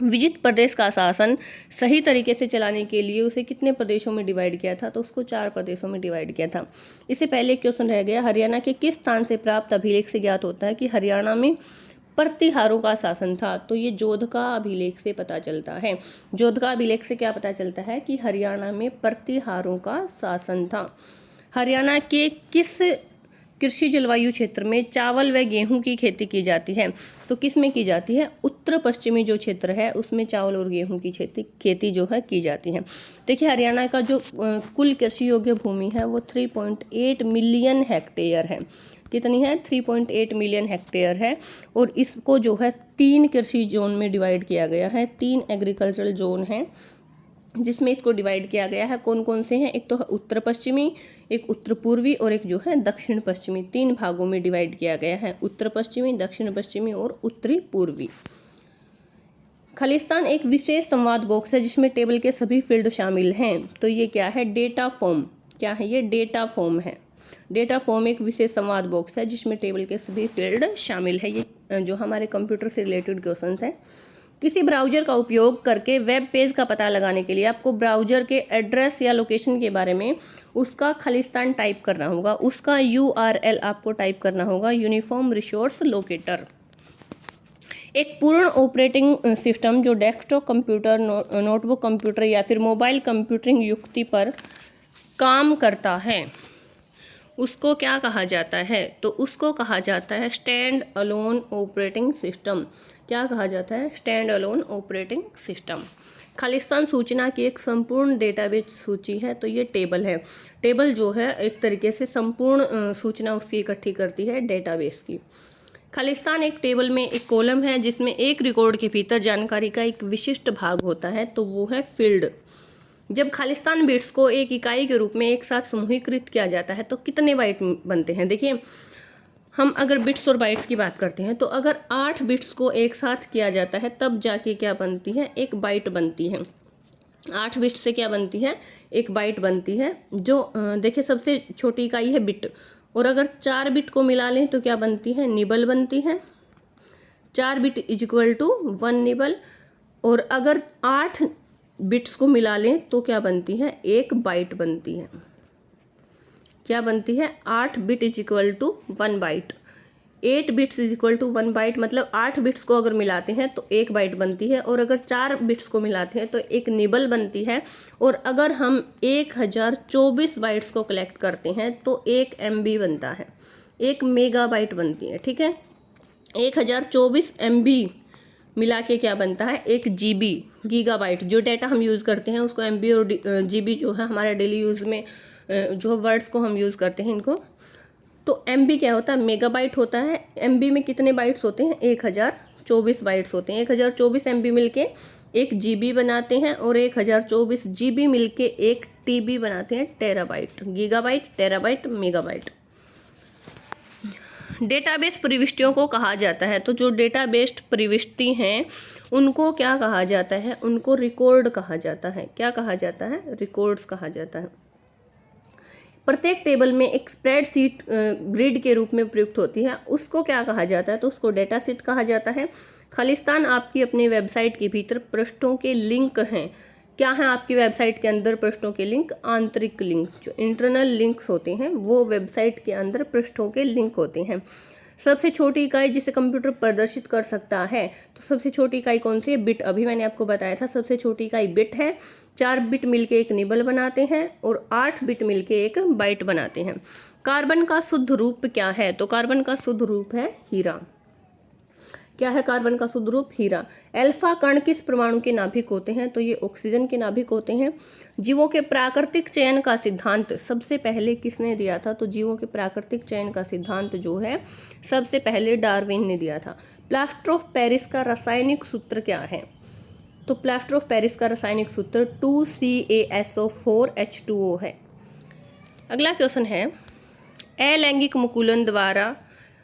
विजित प्रदेश का शासन सही तरीके से चलाने के लिए उसे कितने प्रदेशों में डिवाइड किया था? तो उसको 4 प्रदेशों में डिवाइड किया था। इससे पहले क्वेश्चन रह गया, हरियाणा के किस स्थान से प्राप्त अभिलेख से ज्ञात होता है कि हरियाणा में प्रतिहारों का शासन था? तो ये जोध का अभिलेख से पता चलता है। जोध का अभिलेख से क्या पता चलता है? कि हरियाणा में प्रतिहारों का शासन था। हरियाणा के किस कृषि जलवायु क्षेत्र में चावल व गेहूं की खेती की जाती है? तो किस में की जाती है? उत्तर पश्चिमी जो क्षेत्र है उसमें चावल और गेहूं की खेती जो है की जाती है। देखिए हरियाणा का जो कुल कृषि योग्य भूमि है वो 3.8 मिलियन हेक्टेयर है। कितनी है? 3.8 मिलियन हेक्टेयर है। और इसको जो है 3 कृषि जोन में डिवाइड किया गया है। 3 एग्रीकल्चरल जोन है जिसमें इसको डिवाइड किया गया है। कौन कौन से हैं? एक तो उत्तर पश्चिमी, एक उत्तर पूर्वी और एक जो है दक्षिण पश्चिमी। 3 भागों में डिवाइड किया गया है, उत्तर पश्चिमी, दक्षिण पश्चिमी और उत्तरी पूर्वी। खालिस्तान एक विशेष संवाद बॉक्स है जिसमें टेबल के सभी फील्ड शामिल हैं। तो ये क्या है? Data form. क्या है ये? डेटा फॉर्म है। डेटा फॉर्म एक विशेष संवाद बॉक्स है जिसमें टेबल के सभी फील्ड शामिल है। ये जो हमारे कंप्यूटर से रिलेटेड क्वेश्चन हैं। किसी ब्राउज़र का उपयोग करके वेब पेज का पता लगाने के लिए आपको ब्राउज़र के एड्रेस या लोकेशन के बारे में उसका खालिस्तान टाइप करना होगा। उसका URL आपको टाइप करना होगा, यूनिफॉर्म रिसोर्स लोकेटर। एक पूर्ण ऑपरेटिंग सिस्टम जो डेस्कटॉप कंप्यूटर, नोटबुक कंप्यूटर या फिर मोबाइल कंप्यूटिंग युक्ति पर काम करता है, उसको क्या कहा जाता है? तो उसको कहा जाता है स्टैंड अलोन ऑपरेटिंग सिस्टम। क्या कहा जाता है? Stand alone operating system. Khalistan सूचना की एक संपूर्ण डेटाबेस सूची है। तो ये टेबल है। टेबल जो है एक तरीके से संपूर्ण सूचना उसकी इकट्ठी करती है डेटाबेस की। खालिस्तान एक टेबल में एक कॉलम है जिसमें एक रिकॉर्ड के भीतर जानकारी का एक विशिष्ट भाग होता है, तो वो है फील्ड। जब खालिस्तान बिट्स को एक इकाई के रूप में एक साथ समूहीकृत किया जाता है तो कितने बाइट बनते हैं? देखिए, हम अगर बिट्स और बाइट्स की बात करते हैं तो अगर 8 बिट्स को एक साथ किया जाता है तब जाके क्या बनती है? एक बाइट बनती है। 8 बिट्स से क्या बनती है? एक बाइट बनती है। जो देखिए सबसे छोटी इकाई है बिट, और अगर 4 बिट को मिला लें तो क्या बनती है? निबल बनती है। 4 bit is equal to 1 nibble. और अगर 8 बिट्स को मिला लें तो क्या बनती है? एक बाइट बनती है। क्या बनती है? 8 bit is equal to 1 byte. 8 bits is equal to 1 byte, मतलब 8 बिट्स को अगर मिलाते हैं तो एक बाइट बनती है, और अगर 4 बिट्स को मिलाते हैं तो एक निबल बनती है। और अगर हम 1024 बाइट्स को कलेक्ट करते हैं तो 1 MB बनता है, 1 मेगाबाइट बनती है। ठीक है, 1024 MB मिला के क्या बनता है? 1 GB, गीगाबाइट। जो डाटा हम यूज़ करते हैं उसको MB और GB जो है हमारा डेली यूज़ में जो वर्ड्स को हम यूज़ करते हैं इनको, तो MB क्या होता है? मेगाबाइट होता है। MB में कितने बाइट्स होते हैं? 1024 बाइट्स होते हैं। 1024 MB मिलके 1 GB बनाते हैं, और 1024 GB मिलके 1 TB बनाते हैं, terabyte. Gigabyte, terabyte, megabyte. Database प्रविष्टियों को कहा जाता है। तो जो डेटाबेस प्रविष्टि हैं उनको क्या कहा जाता है? उनको रिकॉर्ड कहा जाता है। क्या कहा जाता है? रिकॉर्ड्स कहा जाता है। प्रत्येक टेबल में एक स्प्रेडशीट ग्रिड के रूप में प्रयुक्त होती है, उसको क्या कहा जाता है? तो उसको डेटा शीट कहा जाता है। खालिस्तान आपकी अपनी वेबसाइट के भीतर पृष्ठों के लिंक हैं। क्या है आपकी वेबसाइट के अंदर पृष्ठों के लिंक? आंतरिक लिंक, जो इंटरनल लिंक्स होते हैं वो वेबसाइट के अंदर पृष्ठों के लिंक होते हैं। सबसे छोटी इकाई जिसे कंप्यूटर प्रदर्शित कर सकता है, तो सबसे छोटी इकाई कौन सी है? बिट। अभी मैंने आपको बताया था सबसे छोटी इकाई बिट है। 4 बिट मिलके एक निबल बनाते हैं, और 8 बिट मिलके एक बाइट बनाते हैं। कार्बन का शुद्ध रूप क्या है? तो कार्बन का शुद्ध रूप है हीरा। क्या है कार्बन का शुद्ध रूप? हीरा। अल्फा कण किस परमाणु के नाभिक होते हैं? तो ये ऑक्सीजन के नाभिक होते हैं। जीवों के प्राकृतिक चयन का सिद्धांत सबसे पहले किसने दिया था? तो जीवों के प्राकृतिक चयन का सिद्धांत जो है सबसे पहले डार्विन ने दिया था। प्लास्टर ऑफ पेरिस का रासायनिक सूत्र क्या है? तो प्लास्टर ऑफ पेरिस का रासायनिक सूत्र 2CaSO4H2O है। अगला क्वेश्चन है, अलैंगिक मुकुलन द्वारा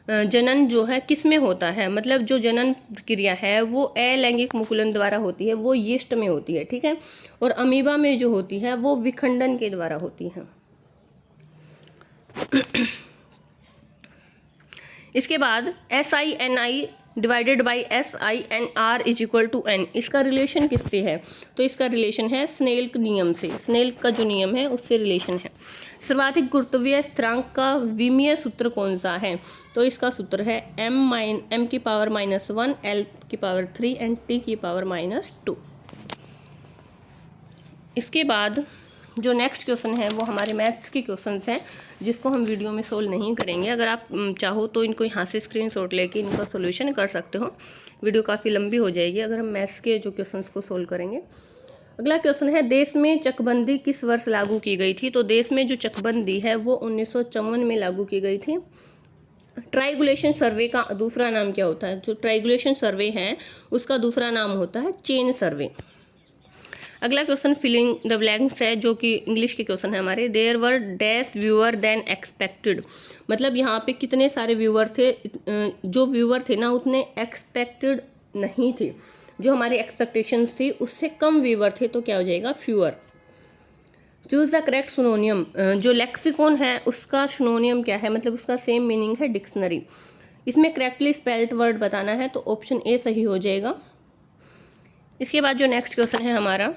जनन जो है किस में होता है? मतलब जो जनन प्रक्रिया है वो अलैंगिक मुकुलन द्वारा होती है, वो यीस्ट में होती है। ठीक है, और अमीबा में जो होती है वो विखंडन के द्वारा होती है। इसके बाद SINI divided by SINR is equal to N, इसका रिलेशन किससे है? तो इसका रिलेशन है स्नेल नियम से। स्नेल का जो नियम है उससे रिलेशन है। सर्वाधिक गुरुत्वीय स्थिरांक का विमीय सूत्र कौन सा है? तो इसका सूत्र है m की पावर -1, l की पावर 3 एंड t की पावर -2। इसके बाद जो नेक्स्ट क्वेश्चन है वो हमारे मैथ्स के क्वेश्चंस हैं, जिसको हम वीडियो में सोल्व नहीं करेंगे। अगर आप चाहो तो इनको यहाँ से स्क्रीनशॉट लेके इनका सोल्यूशन कर सकते हो। वीडियो काफ़ी लंबी हो जाएगी अगर हम मैथ्स के जो क्वेश्चंस को सोल्व करेंगे। अगला क्वेश्चन है, देश में चकबंदी किस वर्ष लागू की गई थी? तो देश में जो चकबंदी है वो 1954 में लागू की गई थी। ट्राइगुलेशन सर्वे का दूसरा नाम क्या होता है? जो ट्राइगुलेशन सर्वे है उसका दूसरा नाम होता है चेन सर्वे। अगला क्वेश्चन फिलिंग द ब्लैंक्स है, जो कि इंग्लिश के क्वेश्चन है हमारे। There were dash viewer than expected, मतलब यहाँ पे कितने सारे व्यूअर थे? जो व्यूअर थे ना उतने एक्सपेक्टेड नहीं थे, जो हमारी एक्सपेक्टेशंस थी उससे कम व्यूअर थे, तो क्या हो जाएगा? फ्यूअर। चूज द करेक्ट सिनोनियम, जो लेक्सिकॉन है उसका सिनोनियम क्या है? मतलब उसका सेम मीनिंग है डिक्शनरी। इसमें करेक्टली स्पेल्ड वर्ड बताना है, तो ऑप्शन ए सही हो जाएगा। इसके बाद जो नेक्स्ट क्वेश्चन है हमारा,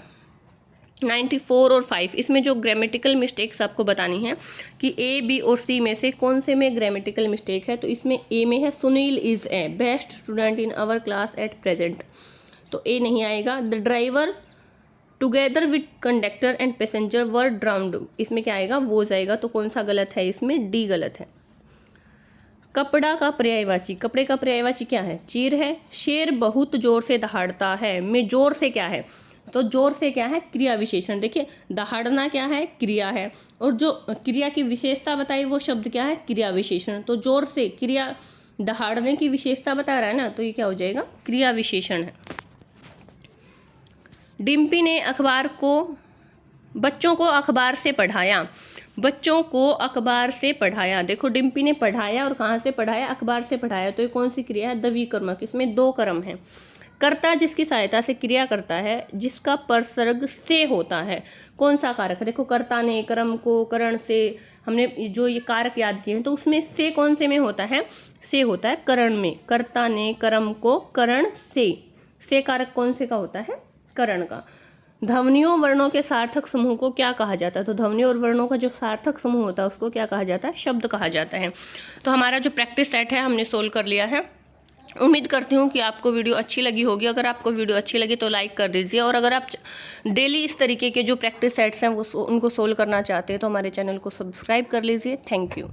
94 और 5 इसमें जो ग्रामेटिकल मिस्टेक्स आपको बतानी है कि ए, बी और सी में से कौन से में ग्रामेटिकल मिस्टेक है। तो इसमें ए में है Sunil is a best student in our class at present, तो ए नहीं आएगा। The driver together with conductor and passenger were drowned, इसमें क्या आएगा, वो जाएगा। तो कौन सा गलत है, इसमें डी गलत है। कपड़ा का पर्यायवाची, कपड़े का पर्यायवाची क्या है, चीर है। शेर बहुत जोर से दहाड़ता है, में जोर से क्या है, तो जोर से क्या है, क्रिया विशेषण। देखिए दहाड़ना क्या है, क्रिया है, और जो क्रिया की विशेषता बताई वो शब्द क्या है, क्रिया विशेषण। तो जोर से क्रिया दहाड़ने की विशेषता बता रहा है ना, तो ये क्या हो जाएगा, क्रिया विशेषण है। डिम्पी ने अखबार को बच्चों को अखबार से पढ़ाया, बच्चों को अखबार से पढ़ाया। देखो डिम्पी ने पढ़ाया और कहाँ से पढ़ाया, अखबार से पढ़ाया। तो ये कौन सी क्रिया है, द्विकर्मक, इसमें दो कर्म है। कर्ता जिसकी सहायता से क्रिया करता है, जिसका परसर्ग से होता है, कौन सा कारक है, देखो कर्ता ने कर्म को करण से, हमने जो ये कारक याद किए हैं, तो उसमें से कौन से में होता है, से होता है करण में। कर्ता ने कर्म को करण से कारक कौन से का होता है, करण का। ध्वनियों वर्णों के सार्थक समूह को क्या कहा जाता है, तो ध्वनियों और वर्णों का जो सार्थक समूह होता है उसको क्या कहा जाता है, शब्द कहा जाता है। तो हमारा जो प्रैक्टिस सेट है हमने सोल्व कर लिया है। उम्मीद करती हूँ कि आपको वीडियो अच्छी लगी होगी। अगर आपको वीडियो अच्छी लगी तो लाइक कर दीजिए, और अगर आप डेली इस तरीके के जो प्रैक्टिस सेट्स हैं वो उनको सोल्व करना चाहते हैं तो हमारे चैनल को सब्सक्राइब कर लीजिए। Thank you.